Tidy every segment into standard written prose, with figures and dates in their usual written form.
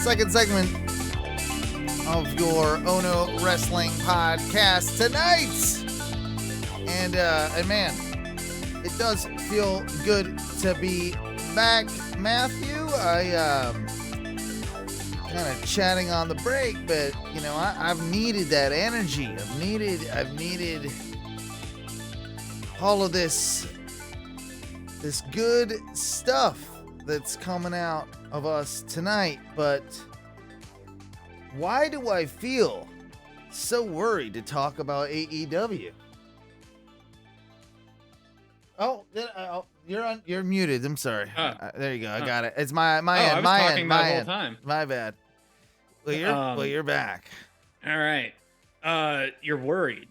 second segment of your Ono Wrestling podcast tonight. And man, it does feel good to be back, Matthew. I kind of chatting on the break, but you know, I've needed that energy. I've needed all of this good stuff that's coming out of us tonight. But why do I feel so worried to talk about AEW? Oh, you're muted. I'm sorry. There you go. I got it. It's my end. I was talking the whole time. My bad. Well, you're back. All right. You're worried.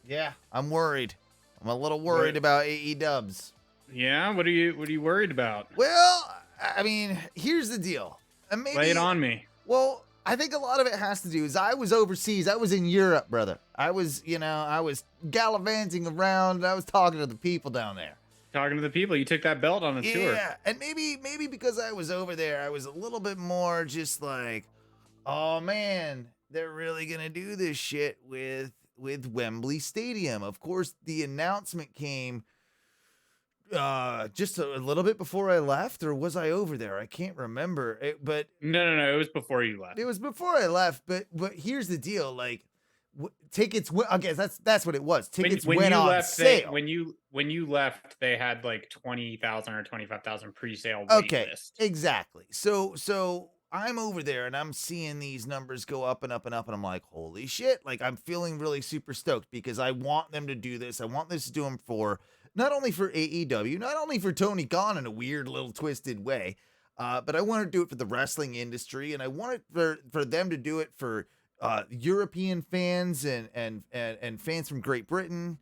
Yeah, I'm worried. I'm a little worried about AEWs. Yeah. What are you worried about? Well, I mean, here's the deal. Lay it on me. Well, I think a lot of it has to do is I was overseas. I was in Europe, brother. I was gallivanting around. I was talking to the people down there. Talking to the people. You took that belt on a tour. Yeah, and maybe because I was over there, I was a little bit more just like, oh man, they're really gonna do this shit with Wembley Stadium. Of course, the announcement came just a little bit before I left, or was I over there? I can't remember. But no, it was before you left. It was before I left. But here's the deal: like, tickets. I guess that's what it was. Tickets went on sale. When you left, they had like 20,000 or 25,000 pre-sale. Okay, exactly. So I'm over there and I'm seeing these numbers go up and up and up, and I'm like, holy shit! Like, I'm feeling really super stoked because I want them to do this. I want this to do them for. Not only for AEW, not only for Tony Khan in a weird little twisted way, but I want to do it for the wrestling industry, and I want it for them to do it for European fans and fans from Great Britain,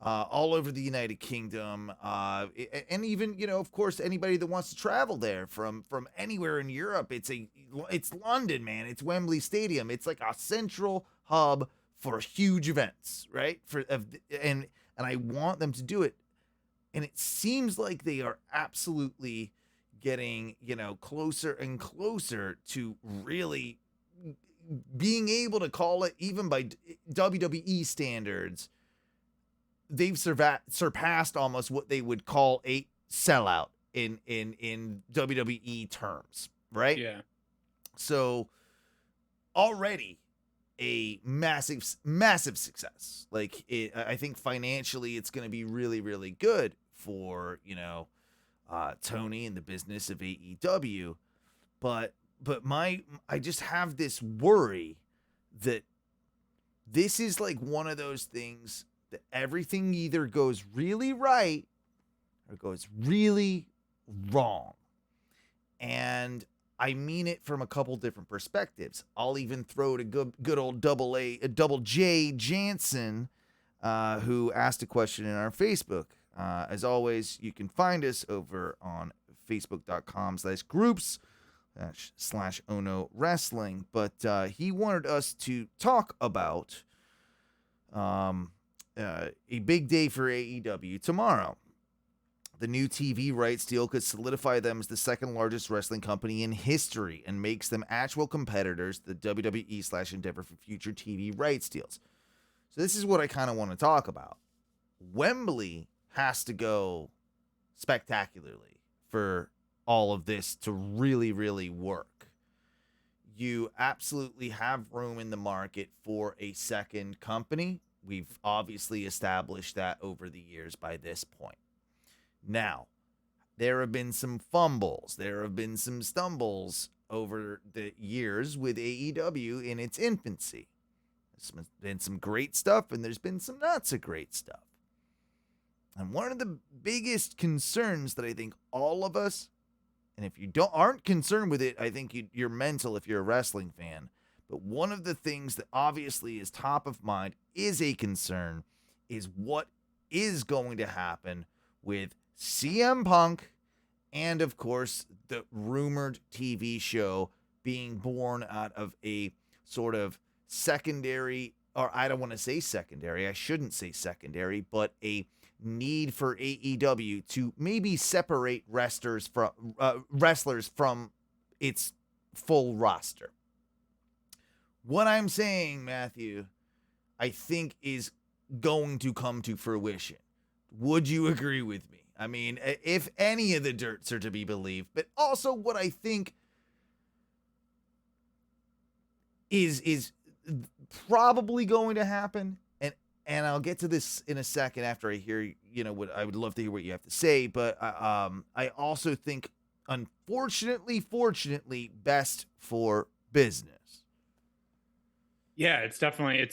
all over the United Kingdom, and even, you know, of course, anybody that wants to travel there from anywhere in Europe. It's London, man. It's Wembley Stadium. It's like a central hub for huge events, right? And I want them to do it. And it seems like they are absolutely getting, you know, closer and closer to really being able to call it, even by WWE standards. They've surpassed almost what they would call a sellout in WWE terms, right? Yeah. So already a massive success. Like, I think financially it's going to be really, really good for, you know, Tony and the business of AEW. But I just have this worry that this is like one of those things that everything either goes really right or goes really wrong. And I mean it from a couple different perspectives. I'll even throw to good old Double J Jansen, who asked a question in our Facebook. As always, you can find us over on facebook.com/groups/Ono Wrestling. But he wanted us to talk about a big day for AEW tomorrow. The new TV rights deal could solidify them as the second largest wrestling company in history and makes them actual competitors to the WWE/Endeavor for future TV rights deals. So this is what I kind of want to talk about. Wembley has to go spectacularly for all of this to really, really work. You absolutely have room in the market for a second company. We've obviously established that over the years by this point. Now, there have been some fumbles. There have been some stumbles over the years with AEW in its infancy. There's been some great stuff, and there's been some not so great stuff. And one of the biggest concerns that I think all of us, and if you aren't concerned with it, I think you're mental if you're a wrestling fan. But one of the things that obviously is top of mind is a concern is what is going to happen with CM Punk and, of course, the rumored TV show being born out of a sort of secondary, or I don't want to say secondary, I shouldn't say secondary, but a need for AEW to maybe separate wrestlers from its full roster. What I'm saying, Matthew, I think is going to come to fruition. Would you agree with me? I mean, if any of the dirts are to be believed, but also what I think is probably going to happen, and I'll get to this in a second after I hear, what I would love to hear what you have to say, but I also think, fortunately, best for business. Yeah, it's definitely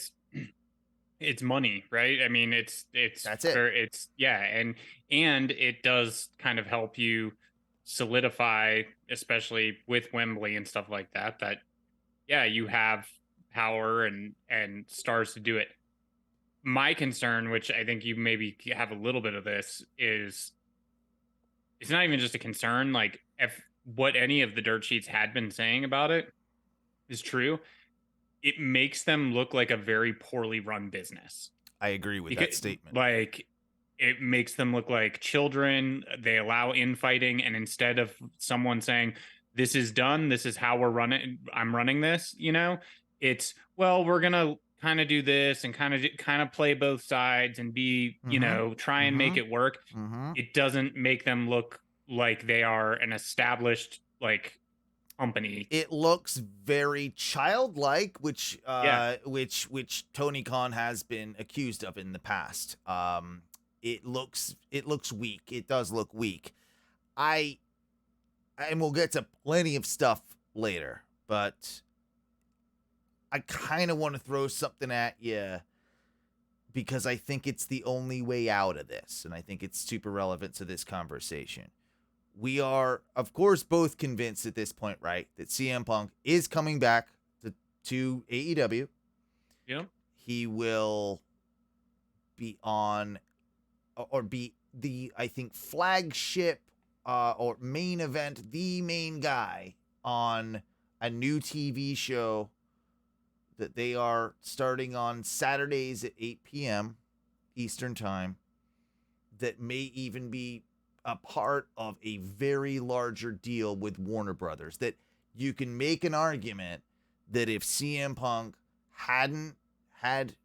it's money, right? I mean, it's That's it. It's yeah, and it does kind of help you solidify, especially with Wembley and stuff like that. That yeah, you have power and stars to do it. My concern, which I think you maybe have a little bit of this, is it's not even just a concern. Like if what any of the dirt sheets had been saying about it is true, it makes them look like a very poorly run business. I agree with that statement. Like it makes them look like children. They allow infighting, and instead of someone saying, "This is done. This is how we're running. I'm running this," it's well, we're gonna kind of do this and kind of play both sides and be, try and make it work. It doesn't make them look like they are an established company. It looks very childlike, which Tony Khan has been accused of in the past. It looks weak. It does look weak. And we'll get to plenty of stuff later, but I kind of want to throw something at you because I think it's the only way out of this, and I think it's super relevant to this conversation. We are, of course, both convinced at this point, right, that CM Punk is coming back to AEW. Yeah. He will be on, or be the, I think, flagship or main event, the main guy on a new TV show that they are starting on Saturdays at 8 p.m. Eastern Time that may even be a part of a very larger deal with Warner Brothers, that you can make an argument that if CM Punk hadn't had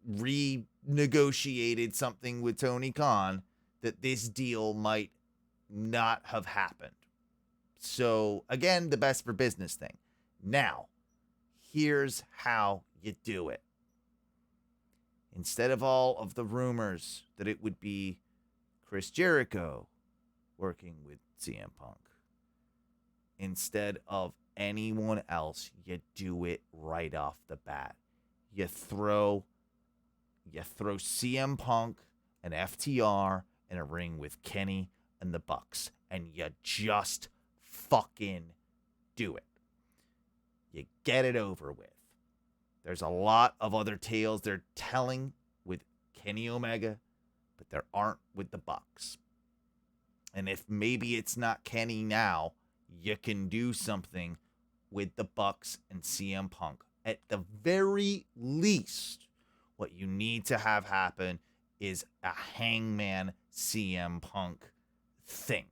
renegotiated something with Tony Khan, that this deal might not have happened. So again, the best for business thing. Now, here's how you do it. Instead of all of the rumors that it would be Chris Jericho working with CM Punk, instead of anyone else, you do it right off the bat. You throw CM Punk and FTR in a ring with Kenny and the Bucks, and you just fucking do it. You get it over with. There's a lot of other tales they're telling with Kenny Omega, but there aren't with the Bucks. And if maybe it's not Kenny now, you can do something with the Bucks and CM Punk. At the very least, what you need to have happen is a Hangman CM Punk thing,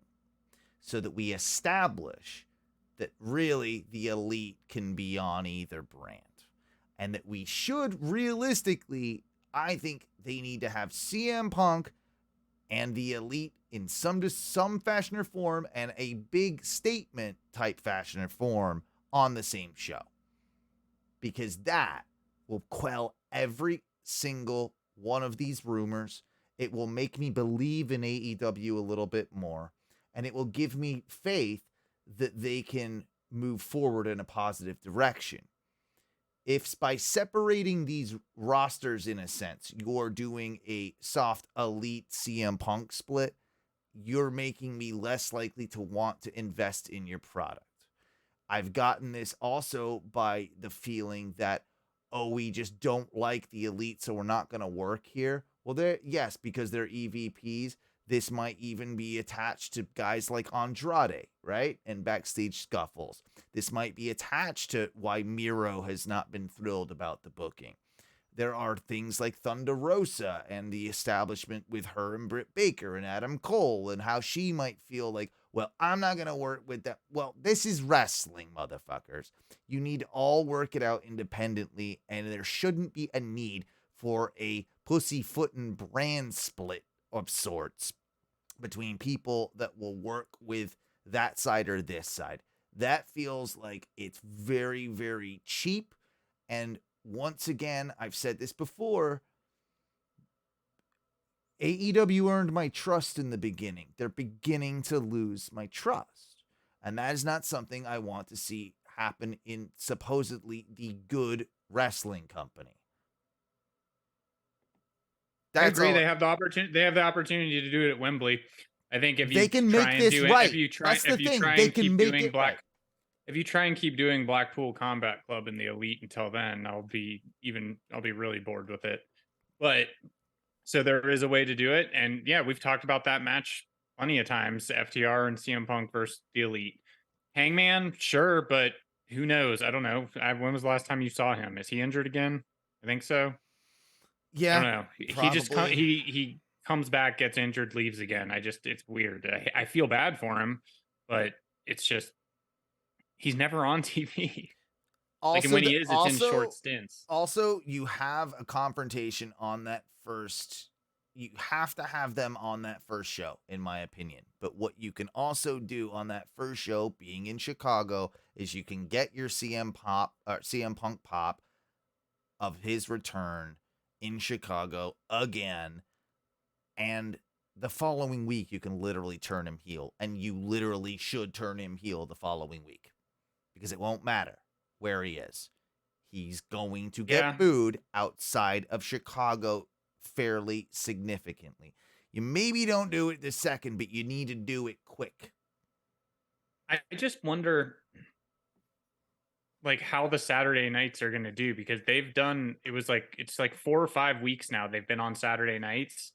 so that we establish that really the Elite can be on either brand. And that we should realistically, I think they need to have CM Punk and the Elite in some fashion or form, and a big statement type fashion or form on the same show. Because that will quell every single one of these rumors. It will make me believe in AEW a little bit more. And it will give me faith that they can move forward in a positive direction. If by separating these rosters, in a sense, you're doing a soft Elite CM Punk split, you're making me less likely to want to invest in your product. I've gotten this also by the feeling that, we just don't like the Elite, so we're not going to work here. Well, yes, because they're EVPs, this might even be attached to guys like Andrade, right? And backstage scuffles. This might be attached to why Miro has not been thrilled about the booking. There are things like Thunder Rosa and the establishment with her and Britt Baker and Adam Cole and how she might feel like, well, I'm not going to work with that. Well, this is wrestling, motherfuckers. You need to all work it out independently, and there shouldn't be a need for a pussyfootin' brand split of sorts between people that will work with that side or this side. That feels like it's very, very cheap. And once again, I've said this before, AEW earned my trust in the beginning. They're beginning to lose my trust. And that is not something I want to see happen in supposedly the good wrestling company. I agree. They have the opportunity. They have the opportunity to do it at Wembley. I think if you they can make this right, if you try and keep doing Blackpool Combat Club in the Elite until then, I'll be really bored with it. But so there is a way to do it, and yeah, we've talked about that match plenty of times. FTR and CM Punk versus the Elite. Hangman, sure, but who knows? I don't know. When was the last time you saw him? Is he injured again? I think so. Yeah, I don't know. He comes back, gets injured, leaves again. It's weird. I feel bad for him, but it's just he's never on TV. Also, like, and when he is, it's in short stints. Also, you have a confrontation on that first. You have to have them on that first show, in my opinion. But what you can also do on that first show, being in Chicago, is you can get your CM Punk pop of his return in Chicago again, and the following week you can literally turn him heel, and you literally should turn him heel the following week, because it won't matter where he is. He's going to get booed outside of Chicago fairly significantly. You maybe don't do it the second, but you need to do it quick. I just wonder, like, how the Saturday nights are going to do, because they've done, it's like 4 or 5 weeks now they've been on Saturday nights.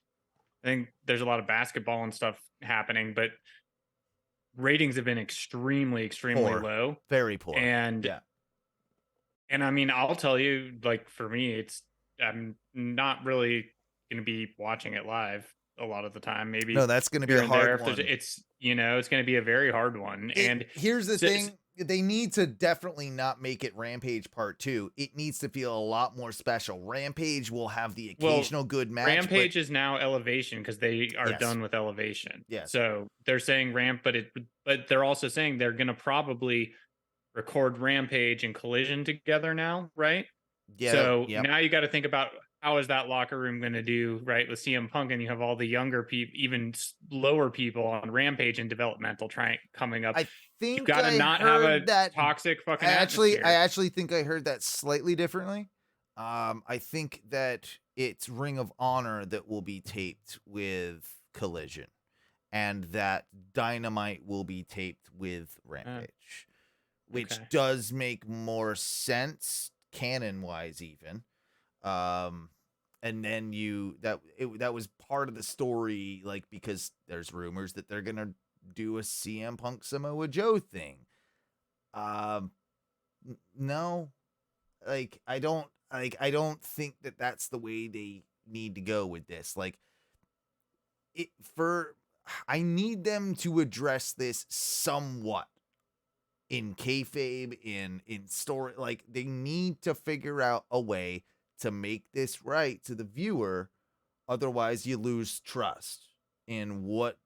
I think there's a lot of basketball and stuff happening, but ratings have been extremely poor. low. Very poor. And I mean, I'll tell you, like, for me, I'm not really going to be watching it live a lot of the time. Maybe no, that's going to be a hard one. It's going to be a very hard one. And here's the thing. They need to definitely not make it Rampage Part 2. It needs to feel a lot more special. Rampage will have the occasional good match. Rampage is now Elevation, because they are done with Elevation. Yes. So they're saying but they're also saying they're going to probably record Rampage and Collision together now, right? Yeah. So now you got to think about, how is that locker room going to do, right, with CM Punk, and you have all the younger people, even lower people on Rampage and developmental coming up. I think you got to not have a toxic fucking atmosphere. I actually think I heard that slightly differently. I think that it's Ring of Honor that will be taped with Collision, and that Dynamite will be taped with Rampage, which does make more sense canon-wise, even. And then that was part of the story, like, because there's rumors that they're gonna do a CM Punk Samoa Joe thing. No, like, I don't think that that's the way they need to go with this. Like, I need them to address this somewhat in kayfabe, in story. Like, they need to figure out a way to make this right to the viewer. Otherwise, you lose trust in what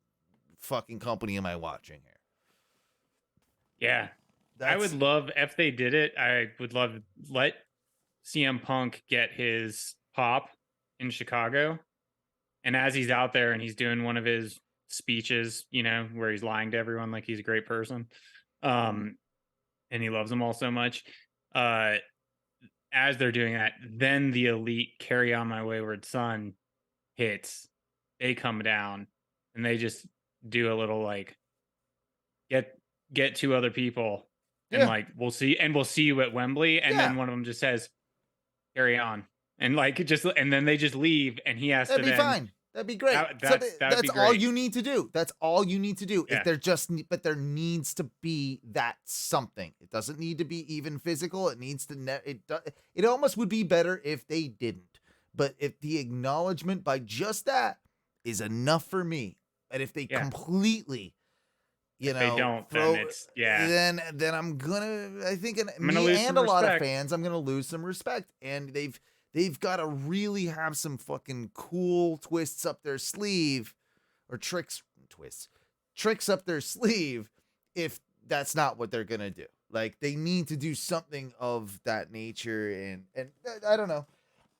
fucking company am I watching here. Yeah. I would love, if they did it, I would love let CM Punk get his pop in Chicago. And as he's out there and he's doing one of his speeches, where he's lying to everyone like he's a great person, and he loves them all so much, as they're doing that, then the Elite Carry On My Wayward Son hits. They come down and they just do a little, like, get 2 other people, and like, we'll see you at Wembley. And then one of them just says, "Carry on," and like, and then they just leave, and he has That'd to be fine. That'd be great. That would That's be all great. you need to do. That's all you need to do. Yeah. If they're but there needs to be that something. It doesn't need to be even physical. It needs to it almost would be better if they didn't. But if the acknowledgement by just that is enough for me, and if they completely, if they don't, then it's then I think me and a lot of fans, I'm gonna lose some respect. And they've got to really have some fucking cool twists up their sleeve, or tricks up their sleeve, if that's not what they're gonna do. Like, they need to do something of that nature, and I don't know.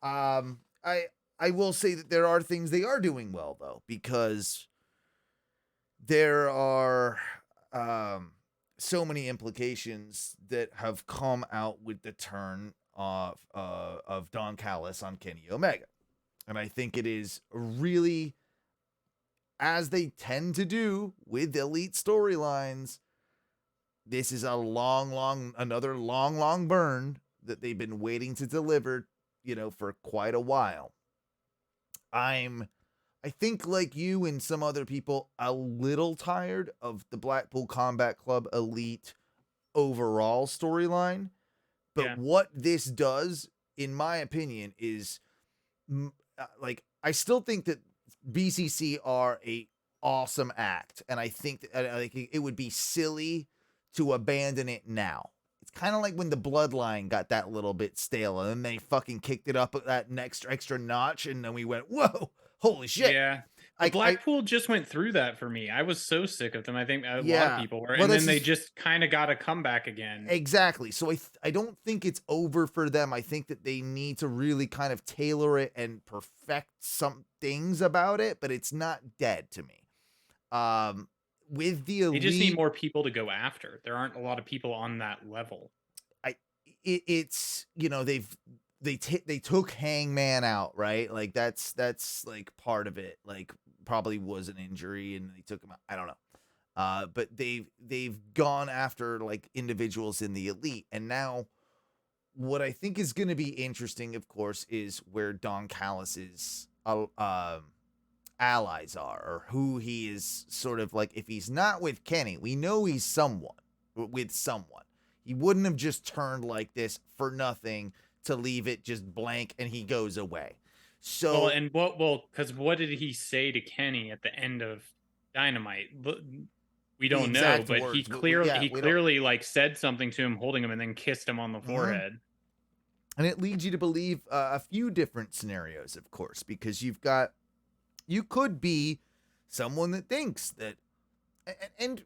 I will say that there are things they are doing well, though, because there are so many implications that have come out with the turn of Don Callis on Kenny Omega. And I think it is really, as they tend to do with elite storylines, this is another long burn that they've been waiting to deliver, for quite a while. I think, like you and some other people, a little tired of the Blackpool Combat Club Elite overall storyline. But what this does, in my opinion, is I still think that BCC are a awesome act, and I think that it would be silly to abandon it now. It's kind of like when the Bloodline got that little bit stale, and then they fucking kicked it up that next extra notch, and then we went, whoa, holy shit. Yeah. Blackpool just went through that for me. I was so sick of them. I think a lot of people were. And then they just kind of got a comeback again. Exactly. So I don't think it's over for them. I think that they need to really kind of tailor it and perfect some things about it, but it's not dead to me. With the elite, they just need more people to go after. There aren't a lot of people on that level. It's they took Hangman out, right? Like that's like part of it. Like, probably was an injury and they took him out. I don't know. But they've gone after like individuals in the elite, and now what I think is going to be interesting, of course, is where Don Callis's allies are, or who he is sort of like. If he's not with Kenny, we know he's with someone. He wouldn't have just turned like this for nothing to leave it just blank and he goes away. So, because what did he say to Kenny at the end of Dynamite? We don't know, but words, he clearly like said something to him, holding him, and then kissed him on the forehead. And it leads you to believe a few different scenarios, of course, because you could be someone that thinks that, and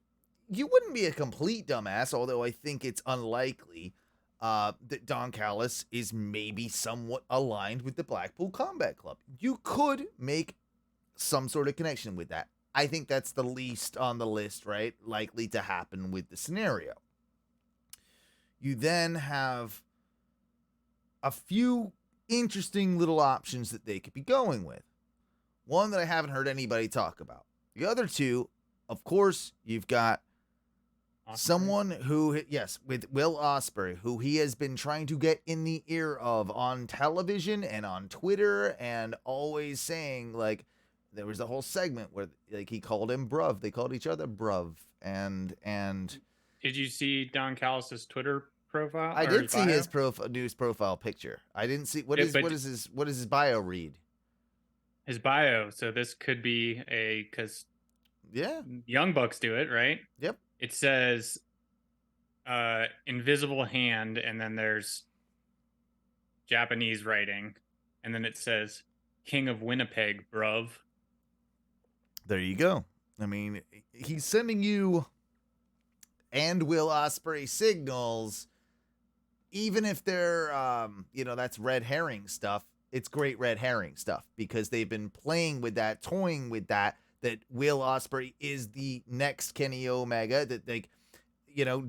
you wouldn't be a complete dumbass, although I think it's unlikely that Don Callis is maybe somewhat aligned with the Blackpool Combat Club. You could make some sort of connection with that. I think that's the least on the list, right? Likely to happen with the scenario. You then have a few interesting little options that they could be going with. One that I haven't heard anybody talk about. The other two, of course, you've got Osprey. Someone who, with Will Osprey, who he has been trying to get in the ear of on television and on Twitter, and always saying, like, there was a whole segment where, like, he called him bruv. They called each other bruv. And did you see Don Callis' Twitter profile? I did see his news profile picture. I didn't see what does his bio read? His bio. So this could be because Young Bucks do it, right? Yep. It says invisible hand, and then there's Japanese writing, and then it says King of Winnipeg, bruv. There you go. I mean, he's sending you and Will Osprey signals, even if they're, that's red herring stuff. It's great red herring stuff because they've been playing with that, toying with that Will Osprey is the next Kenny Omega, that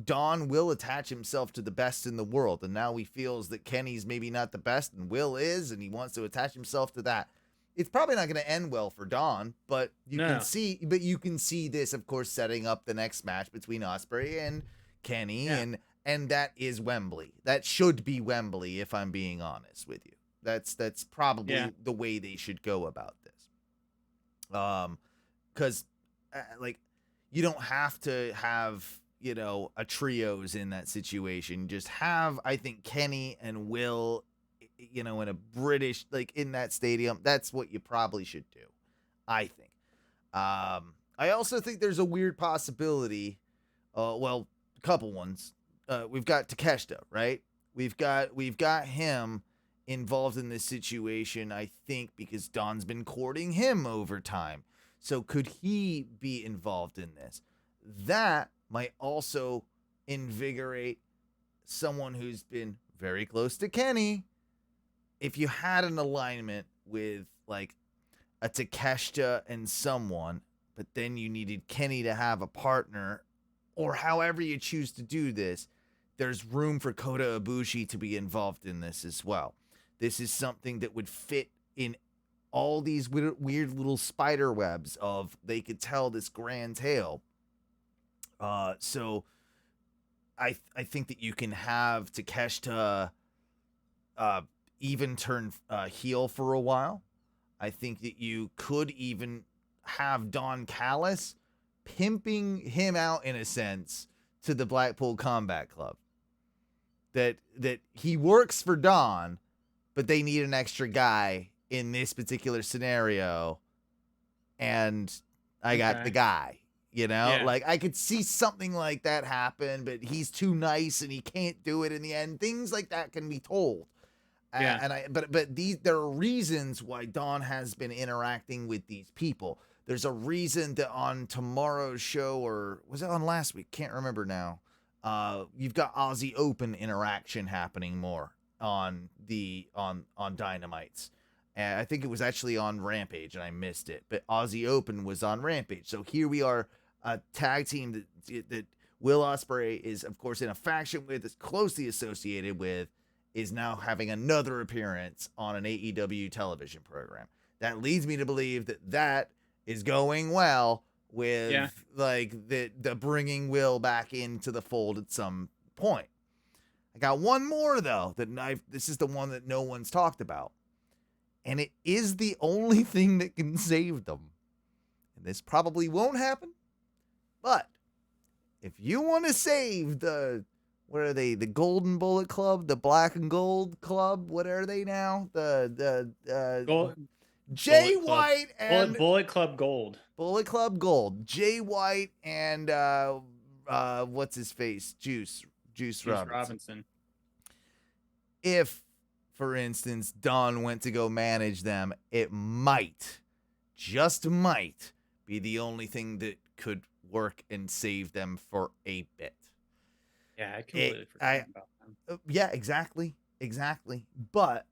Don will attach himself to the best in the world. And now he feels that Kenny's maybe not the best and Will is, and he wants to attach himself to that. It's probably not going to end well for Don, but you can see this, of course, setting up the next match between Osprey and Kenny. And that is Wembley. That should be Wembley, if I'm being honest with you. That's probably the way they should go about this. Because like you don't have to have a trios in that situation. Just have, I think, Kenny and Will, in a British, like, in that stadium. That's what you probably should do, I think. I also think there's a weird possibility. Well, a couple ones. We've got Takeshita, right? We've got him involved in this situation, I think, because Don's been courting him over time. So could he be involved in this? That might also invigorate someone who's been very close to Kenny. If you had an alignment with like a Takeshita and someone, but then you needed Kenny to have a partner, or however you choose to do this, there's room for Kota Ibushi to be involved in this as well. This is something that would fit in all these weird little spider webs of they could tell this grand tale. So I think that you can have Takeshita even turn heel for a while. I think that you could even have Don Callis pimping him out, in a sense, to the Blackpool Combat Club. That he works for Don, but they need an extra guy in this particular scenario, and I got the guy. Yeah. Like, I could see something like that happen, but he's too nice and he can't do it in the end. Things like that can be told. Yeah. But there are reasons why Don has been interacting with these people. There's a reason that on tomorrow's show, or was it on last week? Can't remember now. You've got Aussie Open interaction happening more on Dynamites. And I think it was actually on Rampage and I missed it, but Aussie Open was on Rampage. So here we are, a tag team that Will Osprey is, of course, in a faction with, is closely associated with, is now having another appearance on an AEW television program. That leads me to believe that is going well with like the bringing Will back into the fold at some point. I got one more though this is the one that no one's talked about, and it is the only thing that can save them. And this probably won't happen, but if you want to save what are they? The Golden Bullet Club, the Black and Gold Club. What are they now? Jay White and Bullet Club Gold. Bullet Club Gold. Jay White and what's his face? Juice Robinson. If, for instance, Don went to go manage them, it might, just might, be the only thing that could work and save them for a bit. Yeah, I completely forgot about them. Yeah, exactly. But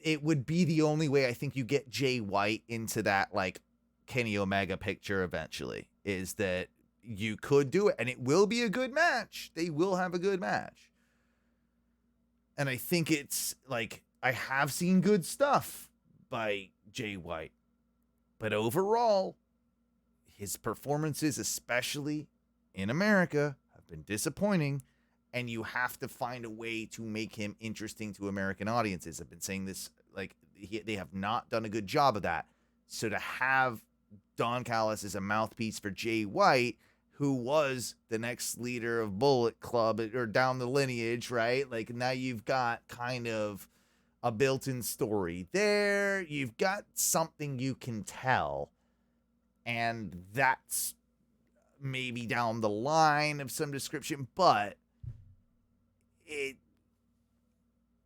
it would be the only way I think you get Jay White into that, like, Kenny Omega picture eventually, is that you could do it, and it will be a good match. They will have a good match. And I think it's, like, I have seen good stuff by Jay White. But overall, his performances, especially in America, been disappointing, and you have to find a way to make him interesting to American audiences. I've been saying this, like, they have not done a good job of that. So to have Don Callis as a mouthpiece for Jay White, who was the next leader of Bullet Club, or down the lineage, right? Like, now you've got kind of a built-in story there. You've got something you can tell, and that's maybe down the line of some description, but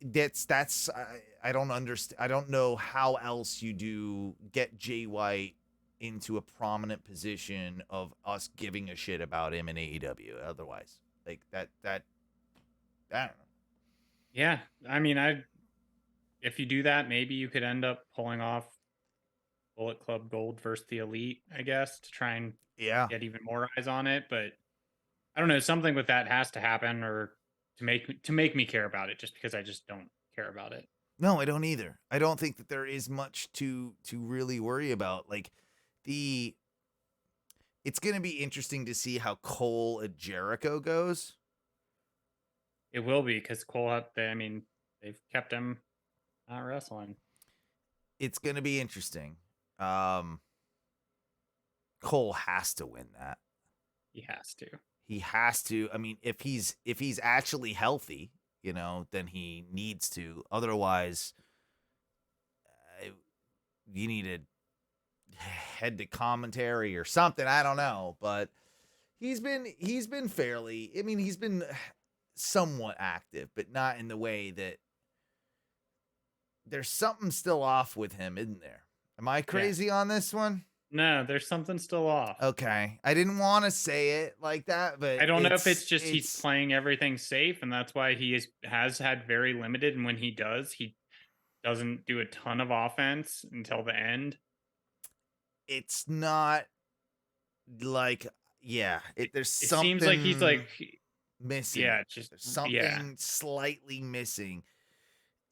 that's I don't understand. I don't know how else you do get Jay White into a prominent position of us giving a shit about him in AEW. Otherwise, like that I don't know. Yeah, I mean, if you do that, maybe you could end up pulling off Bullet Club Gold versus the Elite, I guess, to try and get even more eyes on it. But I don't know, something with that has to happen, or to make me care about it, just because I just don't care about it. No, I don't either. I don't think that there is much to really worry about. Like, it's going to be interesting to see how Cole and Jericho goes. It will be, because Cole, they've kept him not wrestling. It's going to be interesting. Cole has to win that. He has to. He has to. I mean, if he's actually healthy, then he needs to. Otherwise, you need to head to commentary or something. I don't know, but he's been fairly. I mean, he's been somewhat active, but not in the way that. There's something still off with him, isn't there? Am I crazy on this one? No, there's something still off. Okay. I didn't want to say it like that, but I don't know if it's just he's playing everything safe, and that's why he has had very limited. And when he doesn't do a ton of offense until the end. It's not like, there's something. It seems like he's like missing. Yeah, just there's something slightly missing.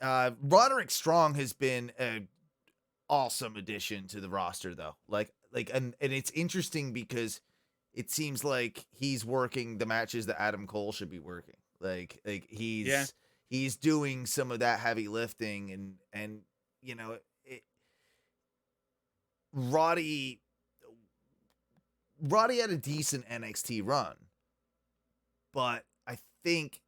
Roderick Strong has been an awesome addition to the roster, though. And it's interesting because it seems like he's working the matches that Adam Cole should be working. Like he's doing some of that heavy lifting, and Roddy had a decent NXT run, but I think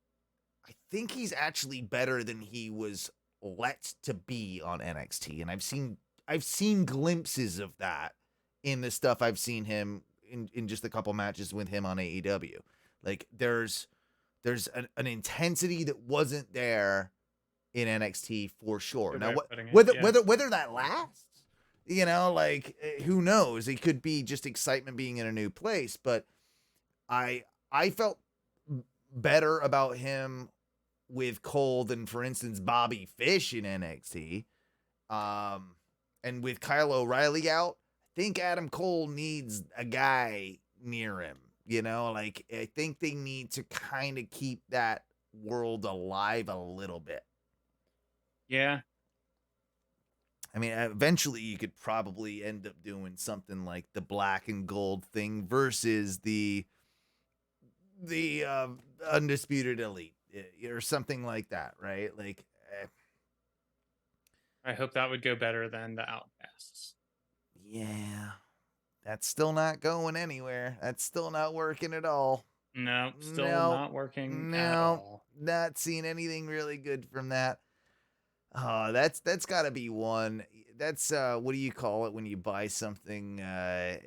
he's actually better than he was let to be on NXT, and I've seen glimpses of that in the stuff I've seen him in just a couple matches with him on AEW. Like there's an intensity that wasn't there in NXT for sure. Now whether that lasts, who knows? It could be just excitement being in a new place, but I felt better about him with Cole than, for instance, Bobby Fish in NXT. And with Kyle O'Reilly out, I think Adam Cole needs a guy near him. I think they need to kind of keep that world alive a little bit. Yeah. I mean, eventually you could probably end up doing something like the black and gold thing versus the Undisputed Elite or something like that, right? I hope that would go better than the Outcasts. Yeah. That's still not going anywhere. That's still not working at all. No, still not working at all. Not seeing anything really good from that. That's got to be one. That's what do you call it when you buy something and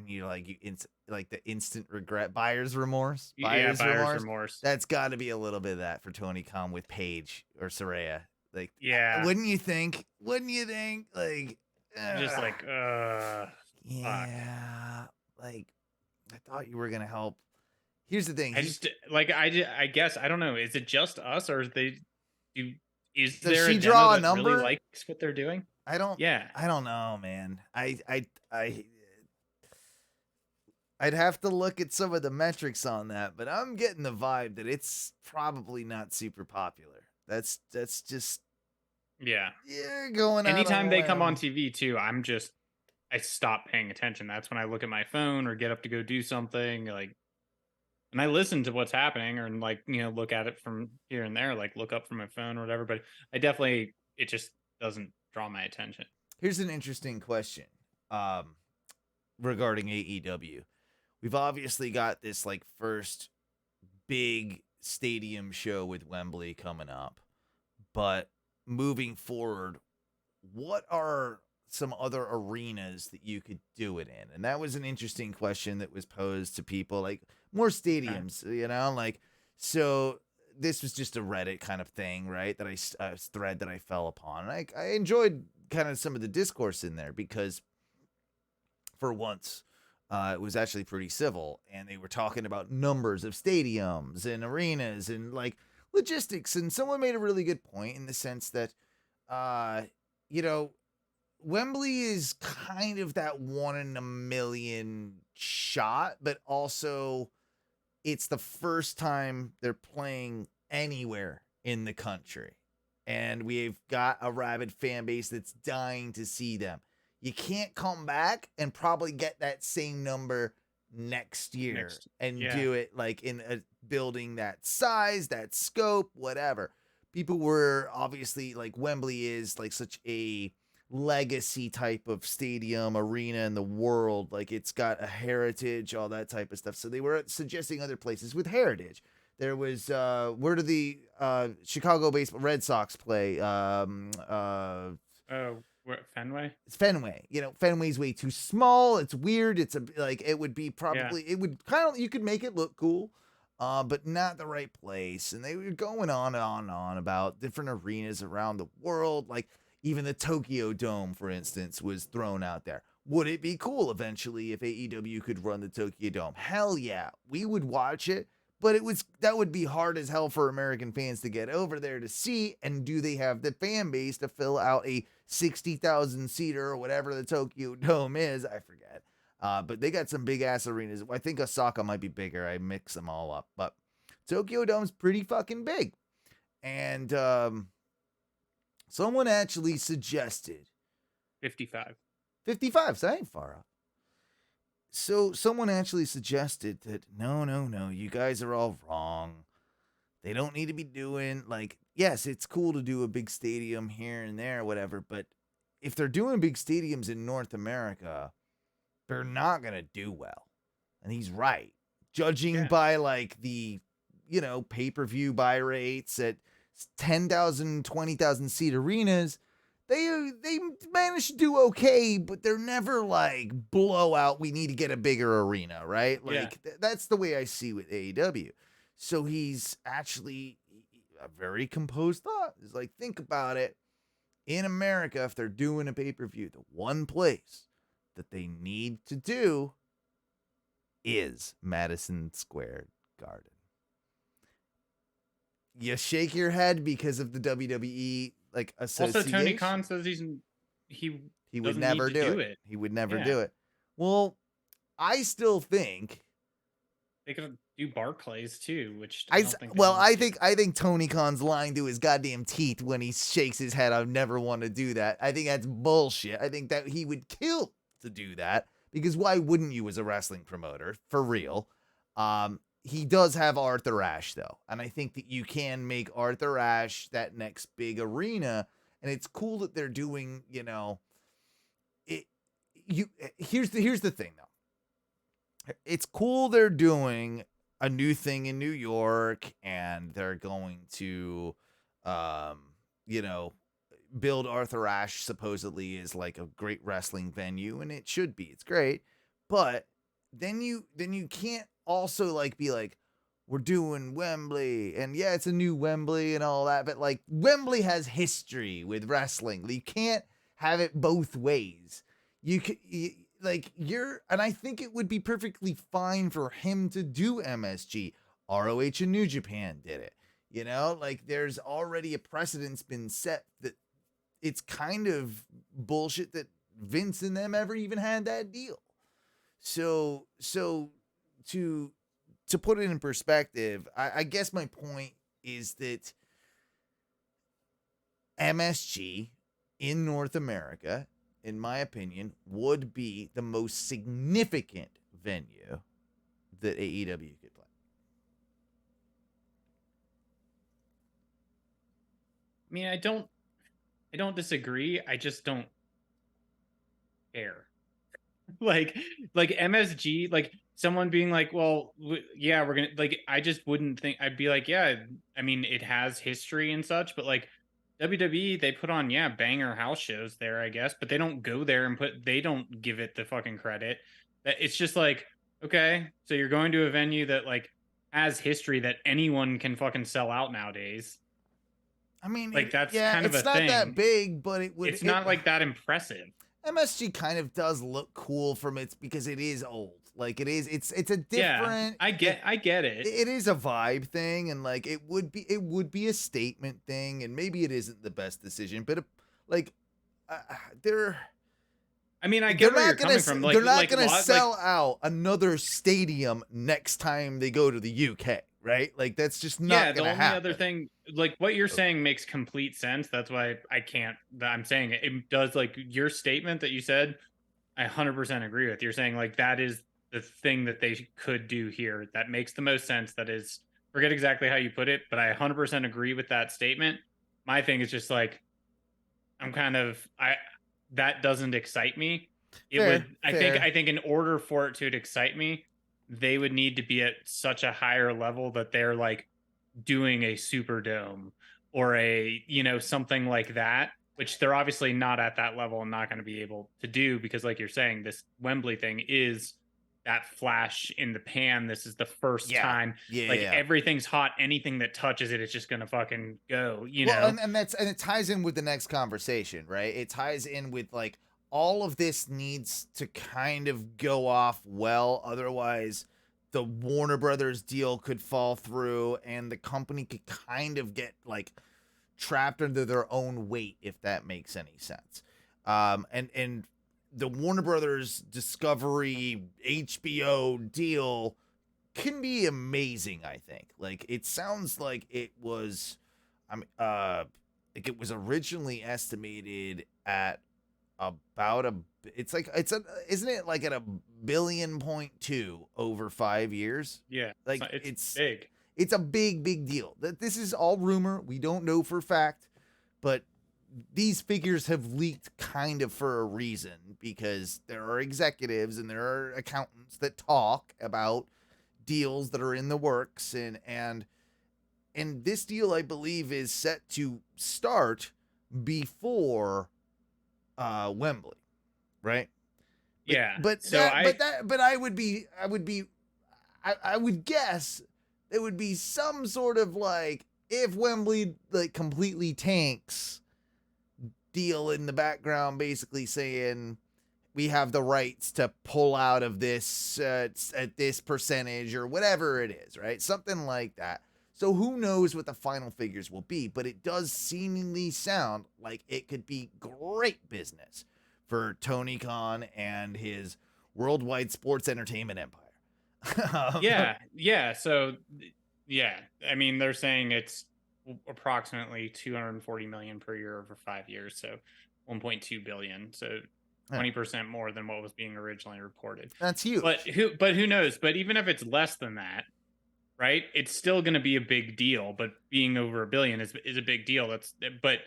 you like the instant regret, buyer's remorse? Buyer's remorse. That's got to be a little bit of that for Tony Khan with Paige or Saraya. Wouldn't you think? Like, just like, yeah, like I thought you were gonna help. Here's the thing. I guess I don't know. Is it just us, or does there she a draw demo a number? Really likes what they're doing? I don't know, man. I'd have to look at some of the metrics on that, but I'm getting the vibe that it's probably not super popular. That's just going. Anytime they come on TV too, I stop paying attention. That's when I look at my phone or get up to go do something, and I listen to what's happening or look at it from here and there, look up from my phone or whatever. But it just doesn't draw my attention. Here's an interesting question regarding AEW. We've obviously got this first big stadium show with Wembley coming up, but moving forward, what are some other arenas that you could do it in? And that was an interesting question that was posed to people, more stadiums, so this was just a Reddit kind of thing, right? That a thread that I fell upon. And I enjoyed kind of some of the discourse in there because for once, it was actually pretty civil, and they were talking about numbers of stadiums and arenas and logistics. And someone made a really good point in the sense that, Wembley is kind of that 1 in a million shot, but also it's the first time they're playing anywhere in the country. And we've got a rabid fan base that's dying to see them. You can't come back and probably get that same number next year and do it in a building that size, that scope, whatever. People were obviously Wembley is such a legacy type of stadium arena in the world. Like it's got a heritage, all that type of stuff. So they were suggesting other places with heritage. There was where do the Chicago baseball Red Sox play? Fenway? It's Fenway. You know, Fenway's way too small. It's weird. It's it would be probably it would kind of, you could make it look cool. But not the right place. And they were going on and on and on about different arenas around the world. Like even the Tokyo Dome, for instance, was thrown out there. Would it be cool eventually if AEW could run the Tokyo Dome? Hell yeah. We would watch it, but that would be hard as hell for American fans to get over there to see. And do they have the fan base to fill out a 60,000 seater or whatever the Tokyo Dome is? I forget. But they got some big ass arenas. I think Osaka might be bigger. I mix them all up. But Tokyo Dome's pretty fucking big. And someone actually suggested 55. 55, so I ain't far off. So someone actually suggested that no, you guys are all wrong. They don't need to be doing, like, yes, it's cool to do a big stadium here and there, whatever. But if they're doing big stadiums in North America, they're not going to do well. And he's right. Judging by like the, pay-per-view buy rates at 10,000, 20,000 seat arenas, they manage to do okay, but they're never like blowout. We need to get a bigger arena, right? Like that's the way I see with AEW. So he's actually a very composed thought. It's like, think about it. In America, if they're doing a pay-per-view, the one place that they need to do is Madison Square Garden. You shake your head because of the WWE association. Also, Tony Khan says he would never do it. He would never do it. Well, I still think they could do Barclays too, which I think Tony Khan's lying to his goddamn teeth when he shakes his head. I never want to do that. I think that's bullshit. I think that he would kill to do that, because why wouldn't you as a wrestling promoter, for real? He does have Arthur Ashe though, and I think that you can make Arthur Ashe that next big arena, and it's cool that they're doing, it. Here's the thing though. It's cool they're doing a new thing in New York, and they're going to build Arthur Ashe supposedly is like a great wrestling venue, and it should be. It's great. But then you can't also be like, we're doing Wembley, and yeah, it's a new Wembley and all that, but like Wembley has history with wrestling. You can't have it both ways. And I think it would be perfectly fine for him to do MSG. ROH and New Japan did it. There's already a precedent's been set that it's kind of bullshit that Vince and them ever even had that deal. So to put it in perspective, I guess my point is that MSG in North America, in my opinion, would be the most significant venue that AEW could play. I mean, I don't disagree. I just don't care. like MSG, like someone being like, well, yeah, we're gonna, like, I just wouldn't think. I'd be like, yeah, I mean, it has history and such, but like WWE, they put on banger house shows there, I guess, but they don't go there and they don't give it the fucking credit. That it's just like, okay, so you're going to a venue that like has history that anyone can fucking sell out nowadays. I mean, like that's kind of a thing. It's not that big, but it's not like that impressive. MSG kind of does look cool because it is old. Like it is, it's a different. Yeah, I get it. It is a vibe thing, and like it would be a statement thing, and maybe it isn't the best decision, but they're. I mean, I get where you're coming from. They're not going to sell out another stadium next time they go to the UK, right? Like that's just not going to happen. The only other thing, like what you're saying makes complete sense. That's why I'm saying it. It does, like your statement that you said, I 100% agree with. You're saying like that is the thing that they could do here. That makes the most sense. That is, forget exactly how you put it, but I 100% agree with that statement. My thing is just like, that doesn't excite me. It Fair, would, fair. I think in order for it to excite me, they would need to be at such a higher level that they're like doing a Superdome or a, you know, something like that, which they're obviously not at that level and not going to be able to do, because like you're saying, this Wembley thing is that flash in the pan. This is the first time, like everything's hot. Anything that touches it, it's just going to fucking go, you know? And it ties in with the next conversation, right? It ties in with like all of this needs to kind of go off well. Otherwise, the Warner Brothers deal could fall through and the company could kind of get like trapped under their own weight, if that makes any sense. And the Warner Brothers Discovery HBO deal can be amazing, I think. Like it sounds like it was like it was originally estimated at about isn't it like at $1.2 billion over 5 years? Yeah. Like it's big. It's a big deal. That this is all rumor. We don't know for fact, but these figures have leaked kind of for a reason, because there are executives and there are accountants that talk about deals that are in the works, and this deal, I believe, is set to start before Wembley, right? But I would guess there would be some sort of like, if Wembley like completely tanks, deal in the background basically saying we have the rights to pull out of this at this percentage or whatever it is, right? Something like that. So who knows what the final figures will be, but it does seemingly sound like it could be great business for Tony Khan and his worldwide sports entertainment empire. So I mean, they're saying it's approximately 240 million per year over 5 years, so 1.2 billion, so 20% more than what was being originally reported. That's huge. But who knows? But even if it's less than that, right, it's still going to be a big deal. But being over $1 billion is a big deal. But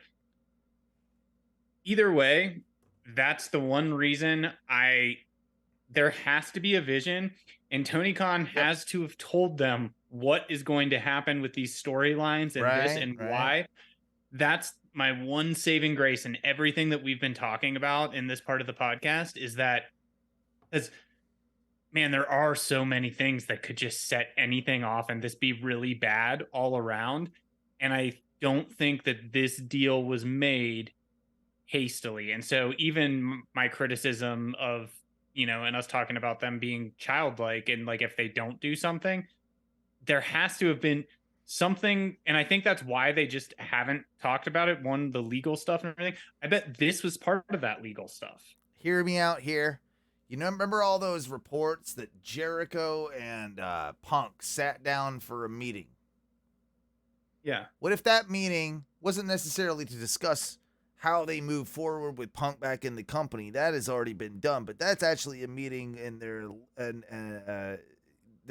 either way, that's the one reason there has to be a vision, and Tony Khan has to have told them what is going to happen with these storylines and why. That's my one saving grace in everything that we've been talking about in this part of the podcast, is that, because man, there are so many things that could just set anything off and this be really bad all around. And I don't think that this deal was made hastily. And so even my criticism of, you know, and us talking about them being childlike, and like if they don't do something, there has to have been something, and I think that's why they just haven't talked about it. One, the legal stuff and everything. I bet this was part of that legal stuff. Hear me out here. You know, remember all those reports that Jericho and Punk sat down for a meeting? Yeah. What if that meeting wasn't necessarily to discuss how they move forward with Punk back in the company? That has already been done, but that's actually a meeting, and they're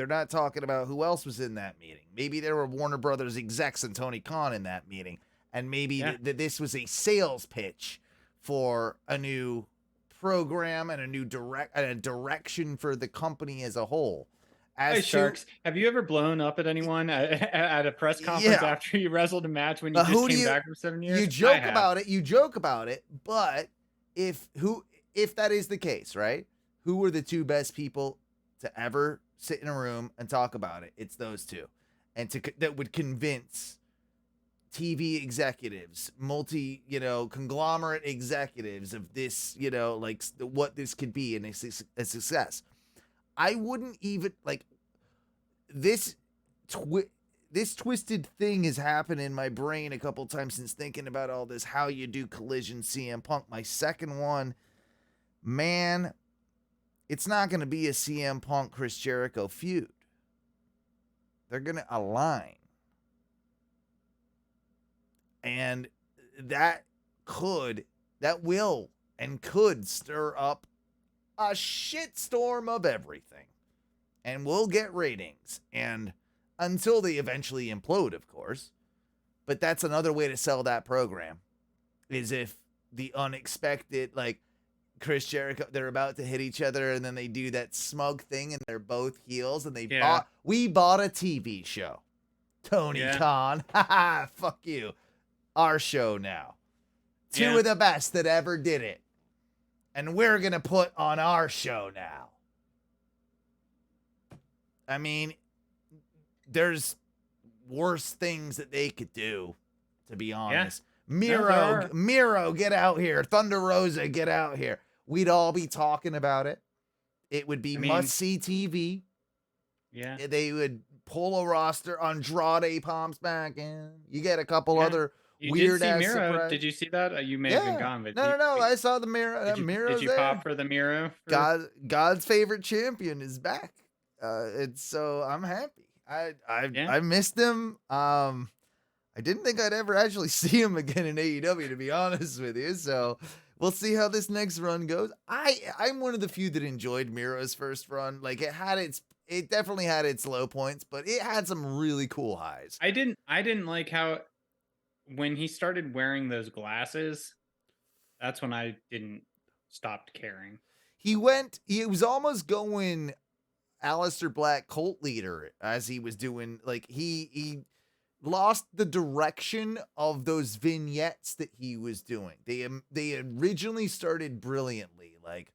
not talking about who else was in that meeting. Maybe there were Warner Brothers execs and Tony Khan in that meeting, and maybe this was a sales pitch for a new program and a new direction for the company as a whole. Hey, Sharks, have you ever blown up at anyone at a press conference after you wrestled a match when you just came back for 7 years? You joke about it, but if that is the case, right? Who were the two best people to ever sit in a room and talk about it? It's those two, and that would convince TV executives, conglomerate executives of this, like what this could be and a success. I wouldn't even like this. This twisted thing has happened in my brain a couple times since thinking about all this. How you do Collision CM Punk. My second one, man. It's not going to be a CM Punk Chris Jericho feud. They're going to align. And that will and could stir up a shitstorm of everything. And we'll get ratings. And until they eventually implode, of course. But that's another way to sell that program. Is if the unexpected, like, Chris Jericho, they're about to hit each other, and then they do that smug thing, and they're both heels, and we bought a TV show. Tony Khan, haha, fuck you. Our show now. Two of the best that ever did it. And we're going to put on our show now. I mean, there's worse things that they could do, to be honest. Miro, get out here. Thunder Rosa, get out here. We'd all be talking about it. It would be must-see TV. Yeah. They would pull a roster. Andrade Palms back in. You get a couple other weird-ass surprises. Did you see that? You may have been gone. But No. I saw the Miro. Did you pop for the Miro? God's favorite champion is back. So I'm happy. I missed him. I didn't think I'd ever actually see him again in AEW, to be honest with you. So we'll see how this next run goes. I'm one of the few that enjoyed Miro's first run. Like it definitely had its low points, but it had some really cool highs. I didn't like how when he started wearing those glasses, that's when I stopped caring. He was almost going Aleister Black cult leader as he was doing, like he lost the direction of those vignettes that he was doing. They originally started brilliantly, like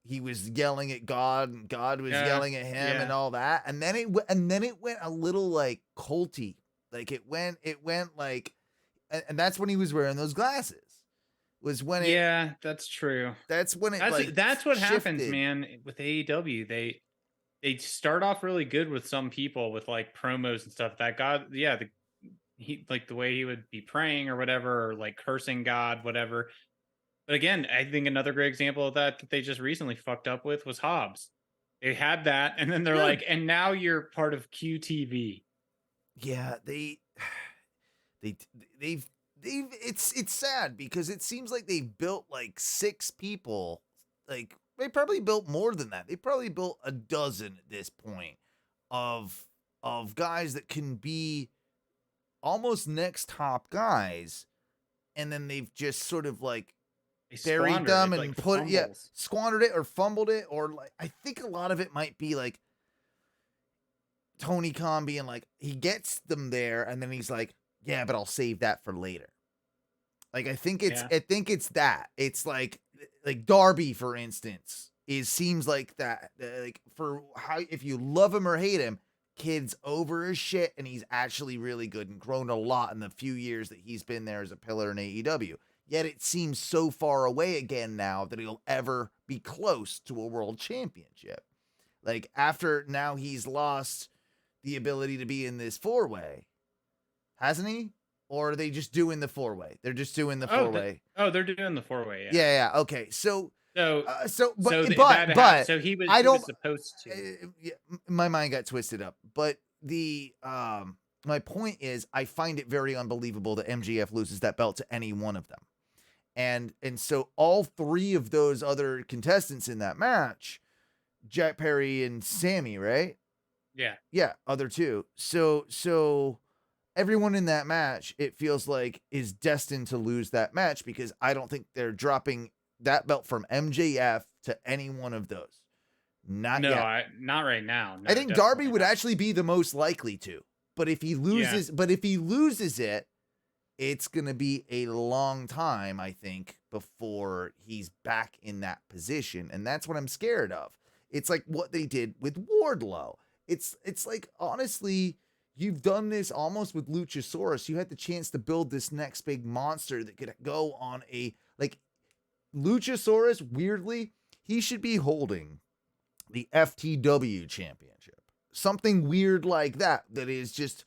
he was yelling at God and God was yelling at him and all that, and then it went a little like culty, like it went like, and that's when he was wearing those glasses. Was when that's true. That's when that's what shifted. happens, man. With AEW, they start off really good with some people with like promos and stuff. That God, he like the way he would be praying or whatever, or like cursing God, whatever. But again, I think another great example of that they just recently fucked up with was Hobbs. They had that, and then they're like, and now you're part of QTV. Yeah, they've it's sad because it seems like they've built like 6 people. Like they probably built more than that. They probably built a dozen at this point of guys that can be almost next top guys, and then they've just sort of like buried them and like squandered it or fumbled it, or like I think a lot of it might be like Tony Khan being like, he gets them there and then he's like, yeah, but I'll save that for later. Like I think it's that. It's like Darby, for instance, seems like that. Like for how, if you love him or hate him, kid's over his shit, and he's actually really good and grown a lot in the few years that he's been there as a pillar in AEW. Yet it seems so far away again now that he'll ever be close to a world championship. Like after now he's lost the ability to be in this 4-way, hasn't he? Or are they just doing the 4-way? They're just doing the 4-way. They're doing the 4-way. Yeah. Okay. So he was supposed to. My mind got twisted up, but my point is, I find it very unbelievable that MJF loses that belt to any one of them, and so all 3 of those other contestants in that match, Jack Perry and Sami, right? Yeah, other 2. So everyone in that match, it feels like, is destined to lose that match because I don't think they're dropping that belt from MJF to any one of those. Not yet. Not right now. No, I think Darby would actually be the most likely to. But if he loses, it, it's going to be a long time, I think, before he's back in that position. And that's what I'm scared of. It's like what they did with Wardlow. It's like, honestly, you've done this almost with Luchasaurus. You had the chance to build this next big monster that could go on a, like, Luchasaurus, weirdly, he should be holding the FTW championship. Something weird like that is just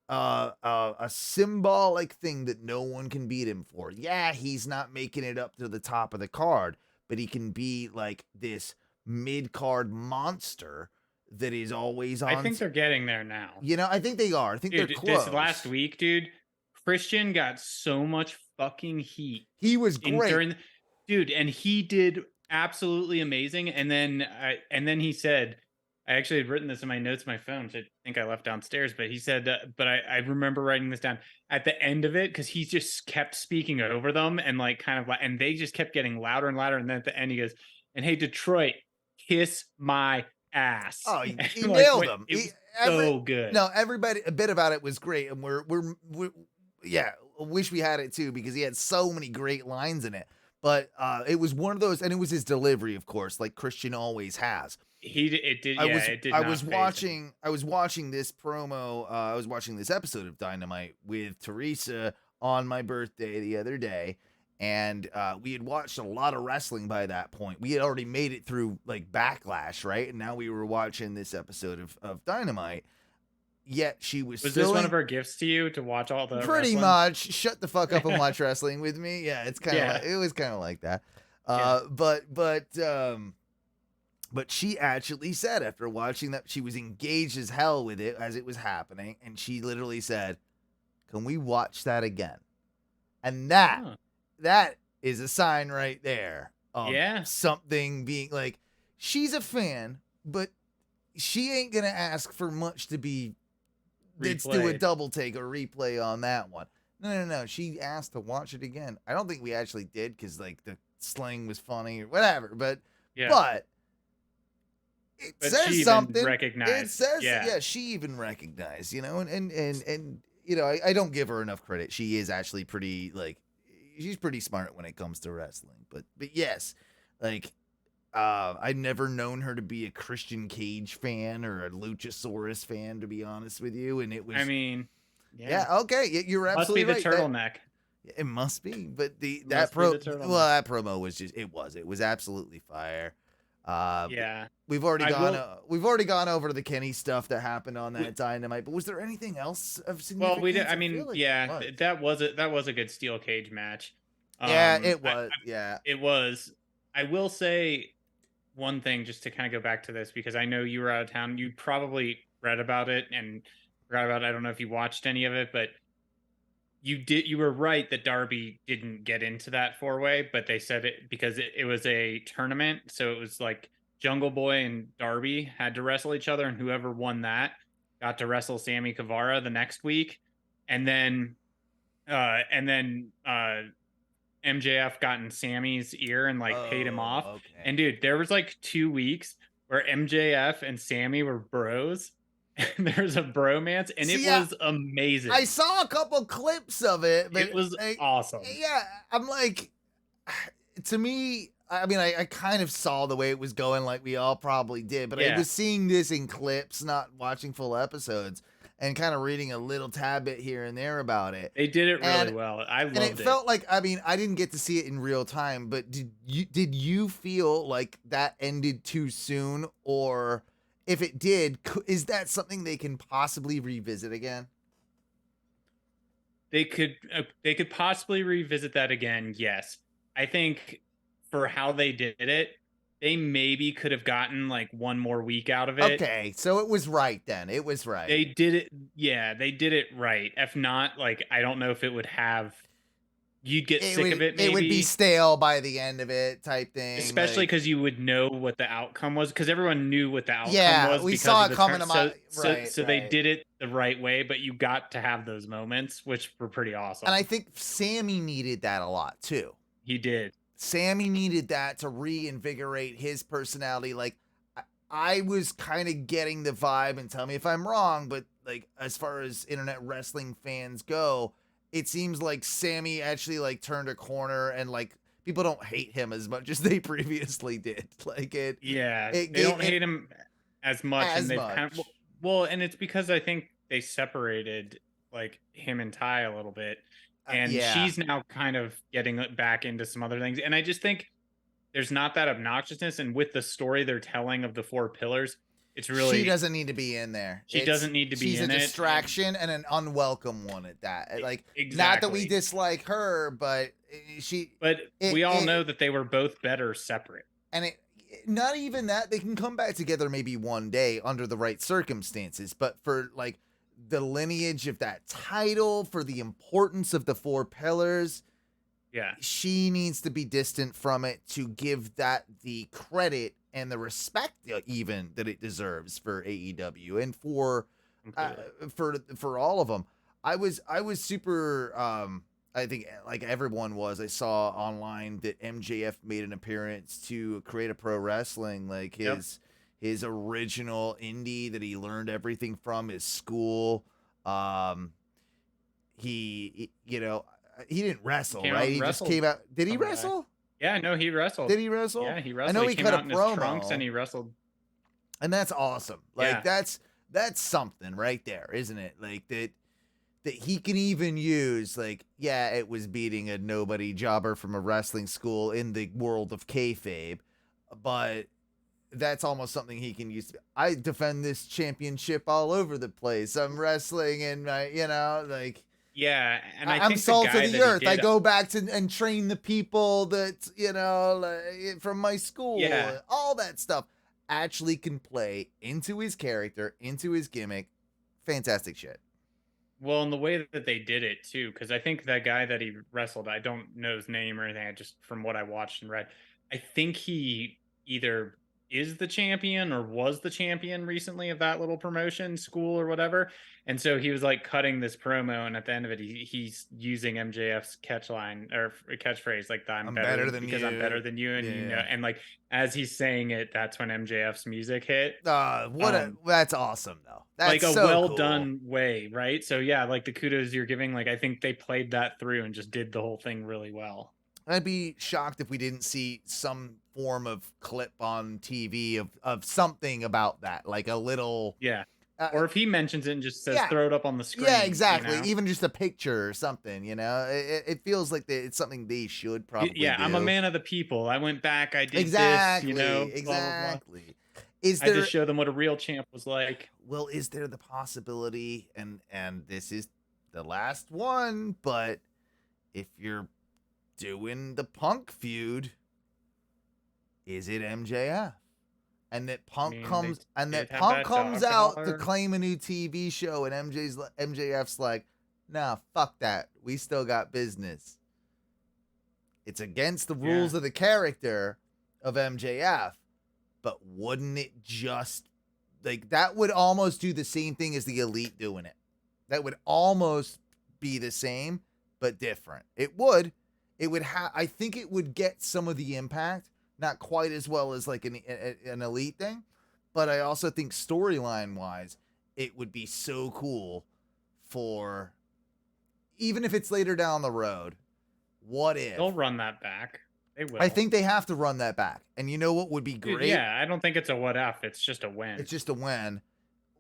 a symbolic thing that no one can beat him for. Yeah, he's not making it up to the top of the card, but he can be like this mid-card monster that is always on. I think they're getting there now. You know, I think they are. I think they're close. This last week, dude, Christian got so much fucking heat. He was great. Dude, and he did absolutely amazing. And then he said, I actually had written this in my notes, on my phone, which I think I left downstairs. But he said, but I remember writing this down at the end of it because he just kept speaking over them and like kind of like, and they just kept getting louder and louder. And then at the end, he goes, "And hey, Detroit, kiss my ass." Oh, he And, like, nailed them. it was so good. No, everybody, a bit about it was great, and we're yeah. I wish we had it too because he had so many great lines in it. But it was one of those, and it was his delivery, of course, like Christian always has. It did. I was watching this promo. I was watching this episode of Dynamite with Teresa on my birthday the other day, and we had watched a lot of wrestling by that point. We had already made it through like Backlash, right? And now we were watching this episode of Dynamite. Yet she was Was still this one of her gifts to you to watch all the pretty wrestling? much shut the fuck up and watch wrestling with me. Yeah, it's kind of Yeah. like, it was kind of like that. Yeah. But she actually said after watching that she was engaged as hell with it as it was happening, and she literally said, "Can we watch that again?" And that is a sign right there of something being like, she's a fan, but she ain't gonna ask for much to be let's do a double take or replay on that one. No. She asked to watch it again. I don't think we actually did because like the slang was funny or whatever, but it says something. Recognized. It says, she even recognized, you know, and you know, I don't give her enough credit. She is actually pretty, like, she's pretty smart when it comes to wrestling. But yes, like, I've never known her to be a Christian Cage fan or a Luchasaurus fan, to be honest with you. And it was, I mean, okay, you're absolutely right. Must be the turtleneck. It must be, but that promo was just, it was absolutely fire. We've already gone over the Kenny stuff that happened on that Dynamite, but was there anything else of significance? Well, we did. I mean, that was a good steel cage match. It was. It was. I will say one thing just to kind of go back to this because I know you were out of town. You probably read about it and forgot about it. I don't know if you watched any of it, but you were right that Darby didn't get into that 4-way, but they said it because it was a tournament. So it was like Jungle Boy and Darby had to wrestle each other, and whoever won that got to wrestle Sami Guevara the next week. And then MJF got in Sammy's ear and like paid him off. Okay. And dude, there was like 2 weeks where MJF and Sami were bros. There's a bromance, and it was amazing. I saw a couple clips of it, but it was awesome. Yeah, I'm like, to me, I mean, I kind of saw the way it was going, like we all probably did, but I was seeing this in clips, not watching full episodes, and kind of reading a little tad bit here and there about it. They did it really well. I loved it. And it felt like, I mean, I didn't get to see it in real time, but did you feel like that ended too soon, or if it did, is that something they can possibly revisit again? They could possibly revisit that again. Yes. I think for how they did it, they maybe could have gotten like one more week out of it. Okay. So it was right then. It was right. They did it. Yeah, they did it right. If not, like, I don't know if it would have, you'd get sick of it. Maybe. It would be stale by the end of it, type thing. Especially because you would know what the outcome was, because everyone knew what the outcome was. Yeah, we saw it coming to mind. So they did it the right way, but you got to have those moments, which were pretty awesome. And I think Sami needed that a lot too. He did. Sami needed that to reinvigorate his personality. Like, I was kind of getting the vibe, and tell me if I'm wrong, but like, as far as internet wrestling fans go, it seems like Sami actually like turned a corner, and like people don't hate him as much as they previously did. Like they don't hate him as much, and it's because I think they separated like him and Ty a little bit, and she's now kind of getting back into some other things, and I just think there's not that obnoxiousness, and with the story they're telling of the 4 pillars, it's really, she doesn't need to be in there. Doesn't need to be in it. She's a distraction and an unwelcome one at that. Like, exactly. Not that we dislike her, but we all know that they were both better separate. And not even that, they can come back together maybe one day under the right circumstances, but for like the lineage of that title, for the importance of the 4 pillars, she needs to be distant from it to give that the credit and the respect even that it deserves for AEW and for all of them. I was super I think like everyone was. I saw online that MJF made an appearance to Create a Pro Wrestling, like his original indie that he learned everything from, his school. He you know, he didn't wrestle, right? He just came out. Did he wrestle? Yeah, no, he wrestled. Did he wrestle? Yeah, he wrestled. I know he he came cut out a in his promo, trunks and he wrestled. And that's awesome. Like Yeah. that's something right there, isn't it? Like that he can even use, like, yeah, it was beating a nobody jobber from a wrestling school in the world of kayfabe, but that's almost something he can use. I defend this championship all over the place. I'm wrestling and like, yeah, and I'm salt of the earth. I go back to and train the people that like, from my school. Yeah, all that stuff actually can play into his character, into his gimmick. Fantastic shit. Well, and the way that they did it too, because I think that guy that he wrestled, I don't know his name or anything. I just, from what I watched and read, I think he either is the champion or was the champion recently of that little promotion school or whatever. And so he was like cutting this promo, and at the end of it, he's using MJF's catchline or catchphrase, like I'm better than because you. I'm better than you, and and like as he's saying it, that's when MJF's music hit. That's awesome though. That's like a so well cool. done way, right? So yeah, like the kudos you're giving, like I think they played that through and just did the whole thing really well. I'd be shocked if we didn't see some form of clip on TV of something about that, like a little or if he mentions it and just says throw it up on the screen. Yeah, exactly. Even just a picture or something, it feels like it's something they should probably do. I'm a man of the people. I went back, I did this, exactly. Blah, blah, blah. I just show them what a real champ was like. Well, is there the possibility, and this is the last one, but if you're doing the Punk feud, is it MJF? And that Punk comes out to claim a new TV show, and MJF's like, nah, fuck that. We still got business. It's against the rules of the character of MJF, but wouldn't it just, like, that would almost do the same thing as the Elite doing it. That would almost be the same, but different. It would have, I think it would get some of the impact. Not quite as well as like an Elite thing, but I also think storyline wise, it would be so cool for, even if it's later down the road, what if they'll run that back? They will. I think they have to run that back. And you know what would be great? Yeah, I don't think it's a what if. It's just a when. It's just a when.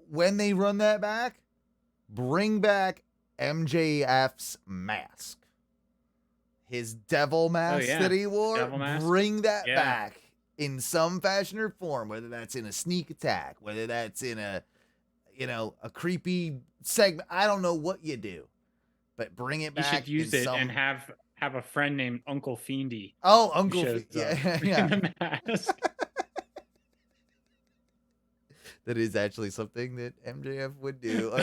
When they run that back, bring back MJF's mask. His devil mask that he wore, bring that back in some fashion or form, whether that's in a sneak attack, whether that's in a creepy segment. I don't know what you do, but bring it back. You should use it and have a friend named Uncle Fiendy. Oh, Uncle Fiendy. Yeah. Mask. That is actually something that MJF would do.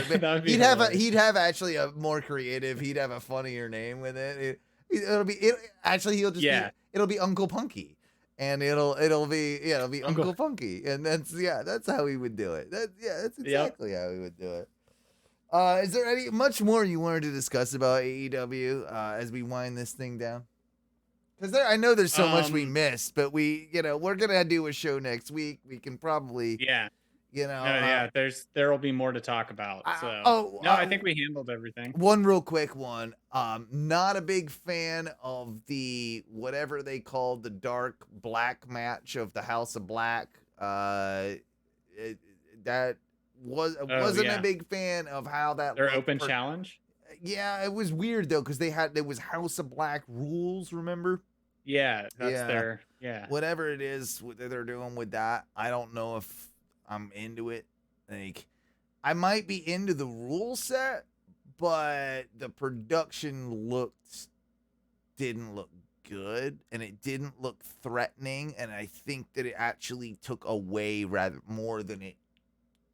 He'd have actually a more creative, he'd have a funnier name with it. He'll be Uncle Punky, and it'll be Uncle Punky, and that's how he would do it. That's exactly how he would do it. Is there any much more you wanted to discuss about AEW as we wind this thing down? Because I know there's so much we missed, but we're gonna do a show next week. We can probably there will be more to talk about. So I think we handled everything. One real quick one. Not a big fan of the whatever they called the dark black match of the House of Black. Wasn't a big fan of how that their open challenge. Yeah, it was weird though because it was House of Black rules. Remember? Yeah, that's their whatever it is that they're doing with that. I don't know if I'm into it. Like, I might be into the rule set, but the production didn't look good, and it didn't look threatening, and I think that it actually took away rather more than it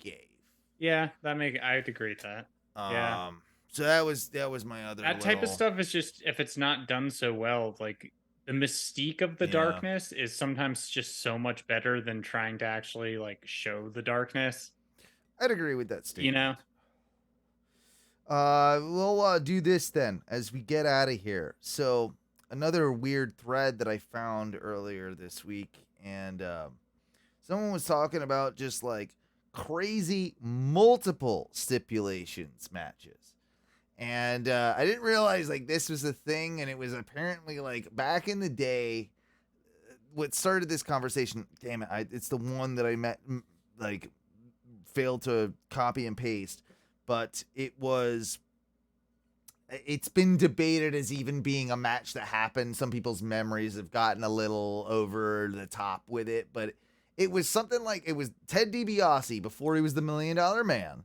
gave. Yeah, I'd agree with that. So that was my other. That type of stuff is just, if it's not done so well, like the mystique of the Yeah. darkness is sometimes just so much better than trying to actually like show the darkness. I'd agree with that statement. You know? We'll do this then as we get out of here. So another weird thread that I found earlier this week, and someone was talking about just like crazy multiple stipulations matches. And I didn't realize like this was a thing, and it was apparently like back in the day. What started this conversation? Damn it! It's the one that I met like failed to copy and paste, but it's been debated as even being a match that happened. Some people's memories have gotten a little over the top with it, but it was something like it was Ted DiBiase before he was the $1 Million Man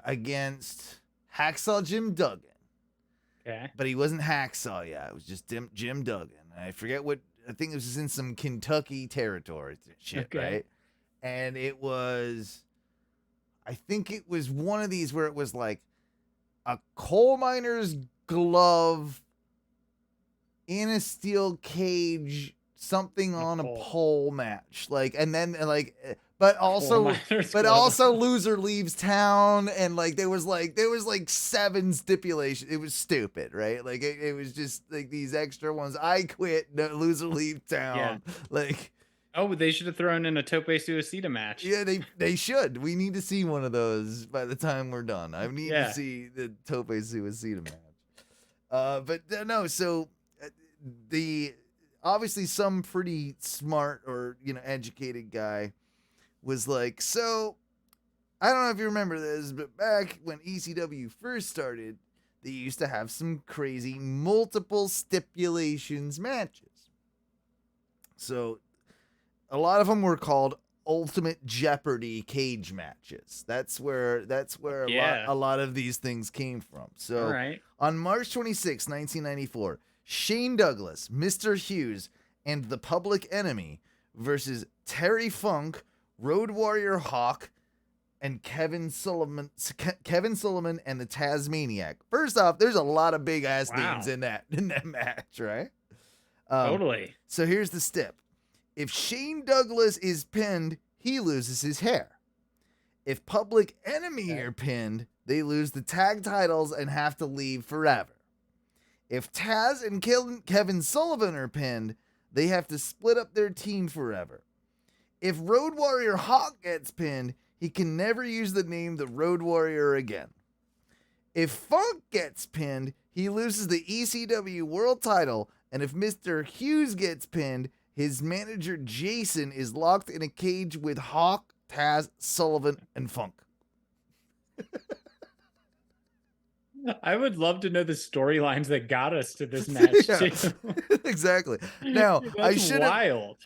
against Hacksaw Jim Duggan. Okay. But he wasn't Hacksaw yet. It was just Jim Duggan. I forget what, I think it was just in some Kentucky territory shit, Okay. right? And it was, I think it was one of these where it was like a coal miner's glove in a steel cage, something on a pole match. Like, and then like, but also loser leaves town, and like there was like 7 stipulations. It was stupid, right? Like it was just like these extra ones. I quit, no, loser leave town. Yeah. Like, oh, they should have thrown in a Tope Suicida match. Yeah, they should. We need to see one of those by the time we're done. I need to see the Tope Suicida match. But no, so the obviously some pretty smart or educated guy was like, so I don't know if you remember this, but back when ECW first started, they used to have some crazy multiple stipulations matches. So a lot of them were called Ultimate Jeopardy cage matches. That's where a lot of these things came from. So on March 26, 1994, Shane Douglas, Mr. Hughes, and the Public Enemy versus Terry Funk, Road Warrior Hawk, and Kevin Sullivan and the Tasmaniac. First off, there's a lot of big ass names in that match, right? Totally. So here's the stip. If Shane Douglas is pinned, he loses his hair. If Public Enemy are pinned, they lose the tag titles and have to leave forever. If Taz and Kevin Sullivan are pinned, they have to split up their team forever. If Road Warrior Hawk gets pinned, he can never use the name the Road Warrior again. If Funk gets pinned, he loses the ECW World Title, and if Mr. Hughes gets pinned, his manager Jason is locked in a cage with Hawk, Taz, Sullivan, and Funk. I would love to know the storylines that got us to this match. Exactly. Now I should have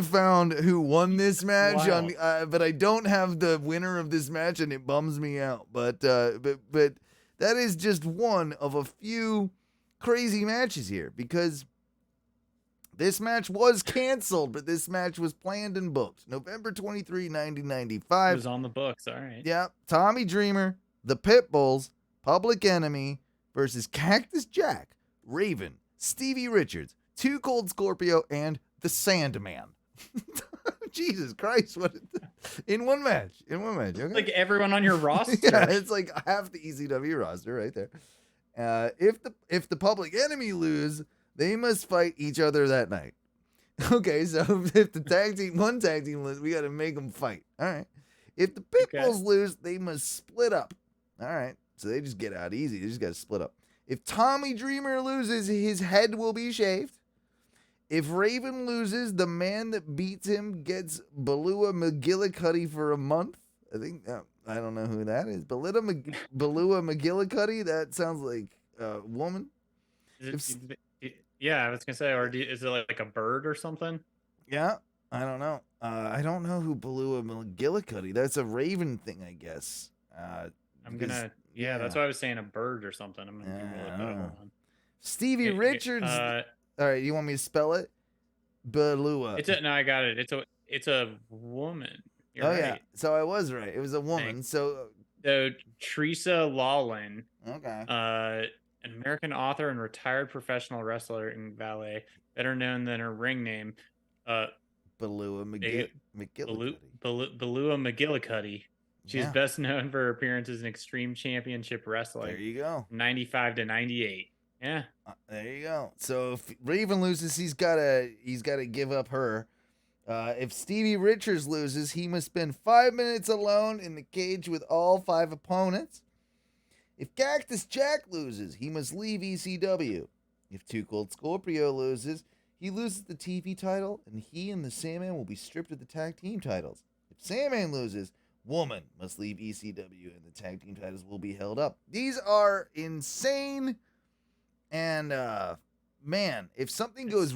found who won this match on, but I don't have the winner of this match, and it bums me out. But that is just one of a few crazy matches here, because this match was canceled, but this match was planned and booked. November 23, 1995. It was on the books, all right. Yeah. Tommy Dreamer, the Pitbulls, Public Enemy versus Cactus Jack, Raven, Stevie Richards, Too Cold Scorpio, and the Sandman. Jesus Christ, in one match. Okay? Like everyone on your roster. Yeah, it's like half the ECW roster right there. If the Public Enemy lose, they must fight each other that night. Okay, so if the one tag team loses, we got to make them fight. All right. If the Pitbulls lose, they must split up. All right. So they just get out easy. They just got to split up. If Tommy Dreamer loses, his head will be shaved. If Raven loses, the man that beats him gets Balua McGillicuddy for a month. I think, I don't know who that is. Balua McGillicuddy? That sounds like a woman. Yeah, I was going to say, or is it like a bird or something? Yeah, I don't know. I don't know who Balua McGillicuddy. That's a Raven thing, I guess. That's why I was saying a bird or something. I'm gonna Google it. Stevie Richards. All right, you want me to spell it? Balua. I got it. It's a woman. You're right. Yeah. So I was right. It was a woman. So Teresa Lawlin. Okay. An American author and retired professional wrestler and valet, better known than her ring name, Balua McGillicuddy. Balua McGillicuddy. She is Yeah. best known for her appearances in Extreme Championship Wrestling. There you go. 95 to 98. Yeah. There you go. So if Raven loses, he's gotta give up her. If Stevie Richards loses, he must spend 5 minutes alone in the cage with all 5 opponents. If Cactus Jack loses, he must leave ECW. If Too Cold Scorpio loses, he loses the TV title, and he and the Sandman will be stripped of the tag team titles. If Sandman loses, Woman must leave ECW, and the tag team titles will be held up. These are insane. And man, if something goes,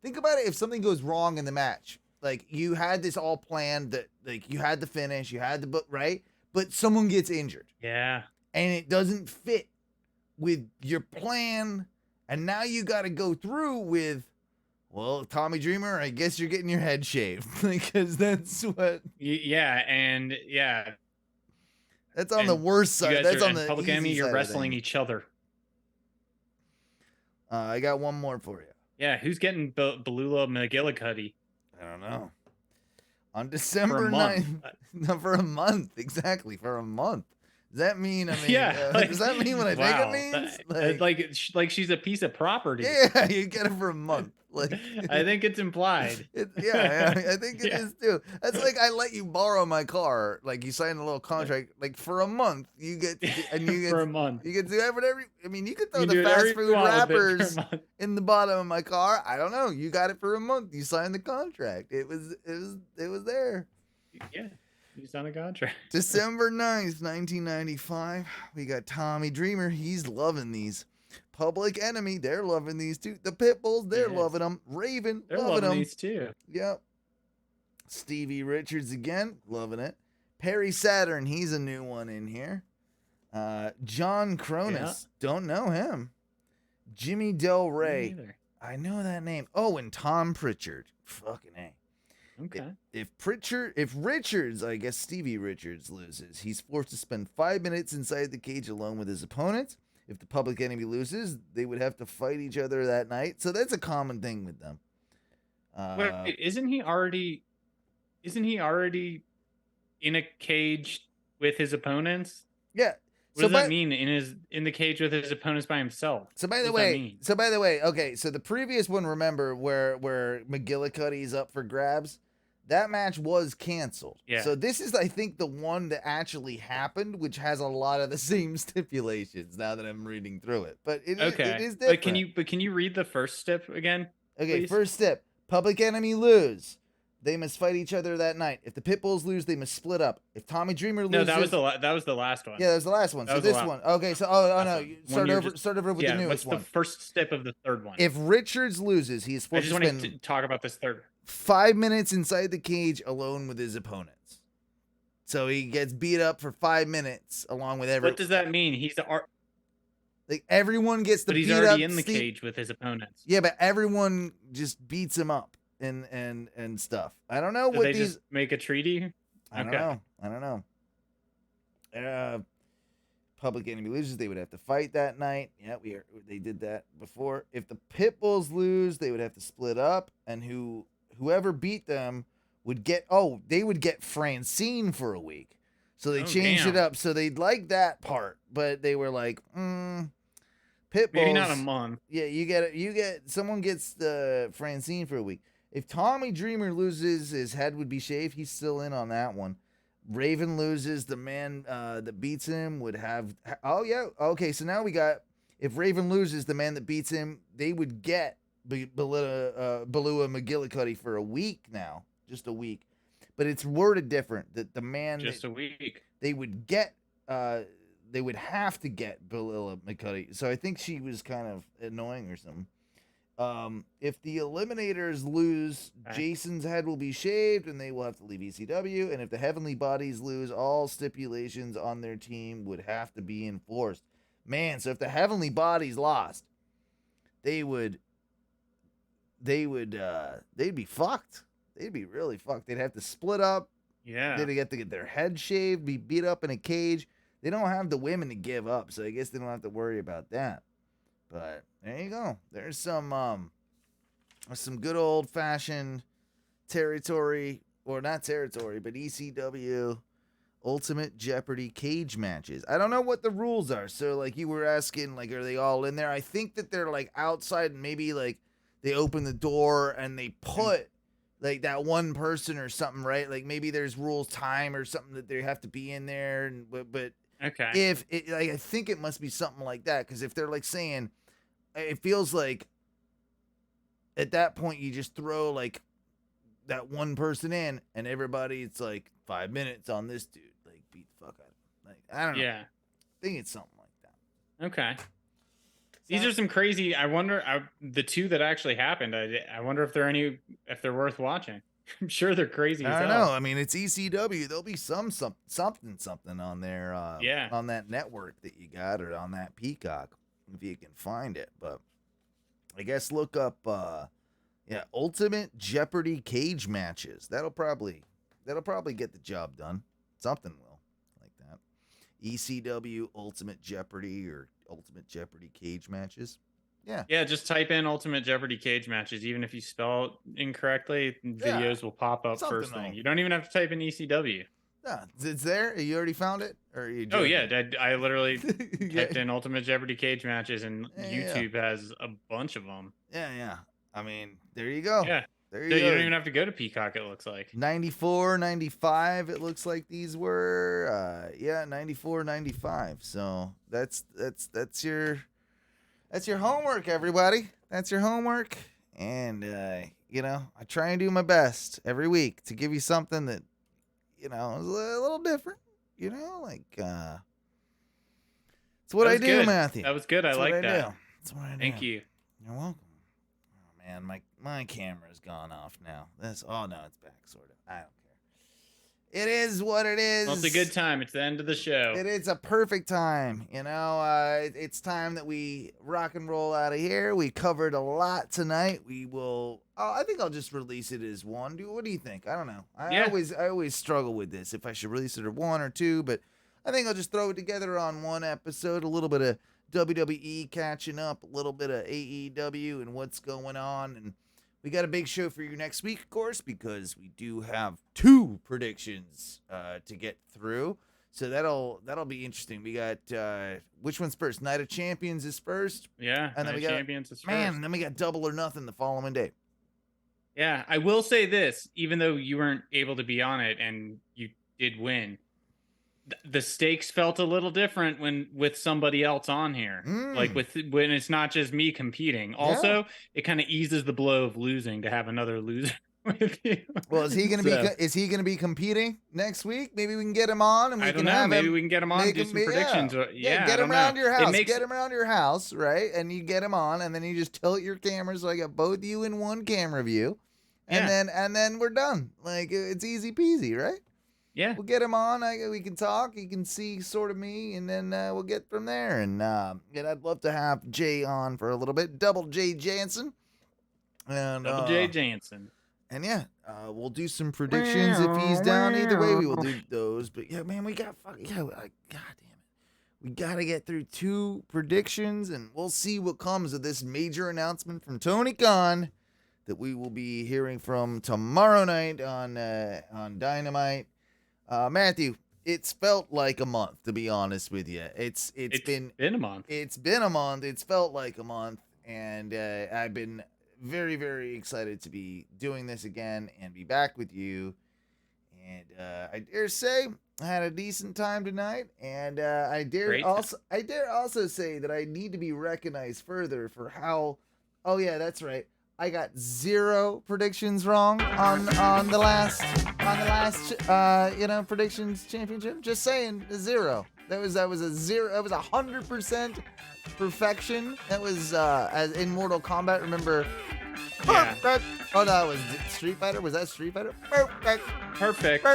think about it. If something goes wrong in the match, like you had this all planned, that like you had the finish, you had the book right, but someone gets injured. Yeah. And it doesn't fit with your plan, and now you got to go through with, well, Tommy Dreamer, I guess you're getting your head shaved, because that's what. Yeah, and yeah, that's on the worst side. That's on the Public Enemy. You're wrestling each other. I got one more for you. Yeah, who's getting Balula McGillicuddy? I don't know. On December 9th, for a month, exactly, for a month. Does that mean? I mean, yeah. Does that mean what I think it means? Like she's a piece of property. Yeah, you get it for a month. Like I think it's implied. I think it is too. That's like I let you borrow my car. Like you sign a little contract. Like for a month, you get for a month. You can do whatever. I mean, you could throw the fast food wrappers in the bottom of my car. I don't know. You got it for a month. You signed the contract. It was there. Yeah. He's on a contract. December 9th, 1995. We got Tommy Dreamer. He's loving these. Public Enemy, they're loving these too. The Pitbulls, they're loving them. Raven, they're loving them. These too. Yep. Stevie Richards again, loving it. Perry Saturn, he's a new one in here. John Cronus, don't know him. Jimmy Del Rey, I know that name. Oh, and Tom Pritchard. Fucking A. Okay. If Richards, I guess Stevie Richards loses, he's forced to spend 5 minutes inside the cage alone with his opponents. If the Public Enemy loses, they would have to fight each other that night. So that's a common thing with them. Wait, isn't he already in a cage with his opponents? Yeah. What does that mean in the cage with his opponents by himself? So by the way, okay, so the previous one, remember, where McGillicuddy's up for grabs, that match was canceled. Yeah. So this is, I think, the one that actually happened, which has a lot of the same stipulations now that I'm reading through it. But it is different. But can you read the first step again? Okay, please? First step. Public Enemy lose. They must fight each other that night. If the Pitbulls lose, they must split up. If Tommy Dreamer loses, that was the last one. Yeah, that was the last one. So this one. Okay, so start over with the newest one. What's the first step of the third one? If Richards loses, he is forced to spend. I just want to talk about this third. 5 minutes inside the cage alone with his opponents. So he gets beat up for 5 minutes along with everyone. What does that mean? Like everyone gets the beat up. But he's already in the cage with his opponents. Yeah, but everyone just beats him up and stuff. I don't know what they just make a treaty. I don't know. Public Enemy loses, they would have to fight that night. Yeah, they did that before. If the Pitbulls lose, they would have to split up, and whoever beat them would get Francine for a week. So they changed it up. So they'd like that part, but they were like, Pitbulls. Maybe not a month. Yeah, someone gets the Francine for a week. If Tommy Dreamer loses, his head would be shaved. He's still in on that one. Raven loses, the man that beats him would have. Oh yeah, okay. So now we got. If Raven loses, the man that beats him, they would get Balua McGillicuddy for a week now, just a week. But it's worded different. That the man just a week they would get. They would have to get Balua McGillicuddy. So I think she was kind of annoying or something. If the Eliminators lose, Jason's head will be shaved and they will have to leave ECW. And if the Heavenly Bodies lose, all stipulations on their team would have to be enforced. Man, so if the Heavenly Bodies lost, they'd be fucked. They'd be really fucked. They'd have to split up. Yeah. They'd have to get their head shaved, be beat up in a cage. They don't have the women to give up, so I guess they don't have to worry about that. But there you go. There's some good old fashioned territory, or not territory, but ECW Ultimate Jeopardy cage matches. I don't know what the rules are. So like you were asking, like, are they all in there? I think that they're like outside, and maybe like they open the door and they put like that one person or something, right? Like maybe there's rules time or something that they have to be in there. And but Okay. if it, like, I think it must be something like that, because if they're like saying, it feels like at that point you just throw like that one person in, and everybody, it's like 5 minutes on this dude, like beat the fuck out of him. Like, I don't know. Yeah. I think it's something like that. Okay. These are some crazy. I wonder the two that actually happened. I wonder if they're worth watching. I'm sure they're crazy. I don't know. I mean, it's ECW. There'll be something on there. On that network that you got, or on that Peacock, if you can find it. But I guess look up, Ultimate Jeopardy cage matches. That'll probably get the job done. Something will, like that. ECW Ultimate Jeopardy, or Ultimate Jeopardy cage matches. Yeah. Yeah, just type in Ultimate Jeopardy cage matches. Even if you spell it incorrectly, videos will pop up first thing. You don't even have to type in ECW. Yeah, it's there. You already found it? Or are you joking? Oh, yeah. I literally typed in Ultimate Jeopardy cage matches, and YouTube has a bunch of them. Yeah. I mean, there you go. Yeah. There you don't even have to go to Peacock, it looks like. 94, 95, it looks like these were. 94, 95. So that's your homework, everybody. That's your homework. And I try and do my best every week to give you something that, is a little different. It's what I do, good. Matthew. That was good. I like that. That's what I do. Thank you. You're welcome. Man, my camera's gone off now. It's back, sort of. I don't care. It is what it is. Well, it's a good time. It's the end of the show. It is a perfect time. It's time that we rock and roll out of here. We covered a lot tonight. We will. I think I'll just release it as one. What do you think? I don't know. I always struggle with this, if I should release it as one or two, but I think I'll just throw it together on one episode. A little bit of WWE catching up, a little bit of AEW and what's going on. And we got a big show for you next week, of course, because we do have 2 predictions to get through. So that'll be interesting. We got which one's first? Night of Champions is first. Yeah, and then Night of Champions is first. And then we got Double or Nothing the following day. Yeah, I will say this, even though you weren't able to be on it and you did win, the stakes felt a little different with somebody else on here. Like when it's not just me competing. Also, it kind of eases the blow of losing to have another loser with you. Well, is he gonna be competing next week? Maybe we can get him on, and maybe we can get him on, do some predictions. Get him around your house. Get him around your house, right? And you get him on, and then you just tilt your cameras, so I got both you in one camera view, and then we're done. Like, it's easy peasy, right? Yeah, we'll get him on. We can talk. He can see sort of me, and then we'll get from there. And I'd love to have Jay on for a little bit. Double J Jansen. And Double J Jansen. And we'll do some predictions if he's down. Either way, we will do those. But yeah, man, God damn it, we gotta get through 2 predictions, and we'll see what comes of this major announcement from Tony Khan that we will be hearing from tomorrow night on Dynamite. Matthew, it's felt like a month, to be honest with you. It's been a month. It's been a month. It's felt like a month, and I've been very, very excited to be doing this again and be back with you. And I dare say I had a decent time tonight, and I dare also say that I need to be recognized further for how. Oh yeah, that's right. I got 0 predictions wrong on the last predictions championship. Just saying, 0. That was a 0. That was 100% perfection. That was as in Mortal Kombat. Remember? Yeah. Oh, that was Street Fighter. Was that Street Fighter? Perfect.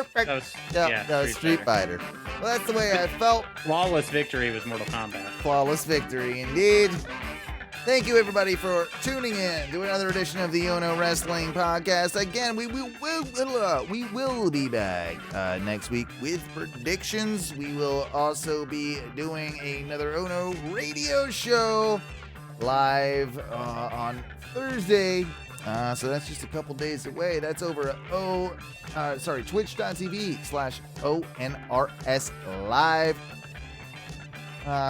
That was Street Fighter. Well, that's the way I felt. Flawless victory was Mortal Kombat. Flawless victory, indeed. Thank you, everybody, for tuning in to another edition of the Ono Wrestling Podcast. Again, we will be back next week with predictions. We will also be doing another Ono radio show live on Thursday. So that's just a couple days away. That's over at twitch.tv/ONRS live.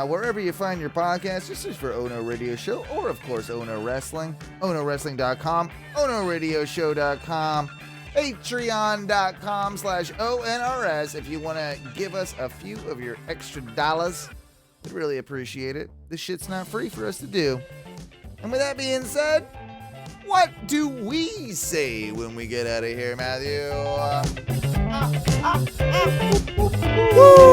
Wherever you find your podcast, just search for Ono Radio Show, or of course Ono Wrestling, OnoWrestling.com, OnoRadioShow.com, Patreon.com/ONRS. If you want to give us a few of your extra dollars, we'd really appreciate it. This shit's not free for us to do. And with that being said, what do we say when we get out of here, Matthew? Woo!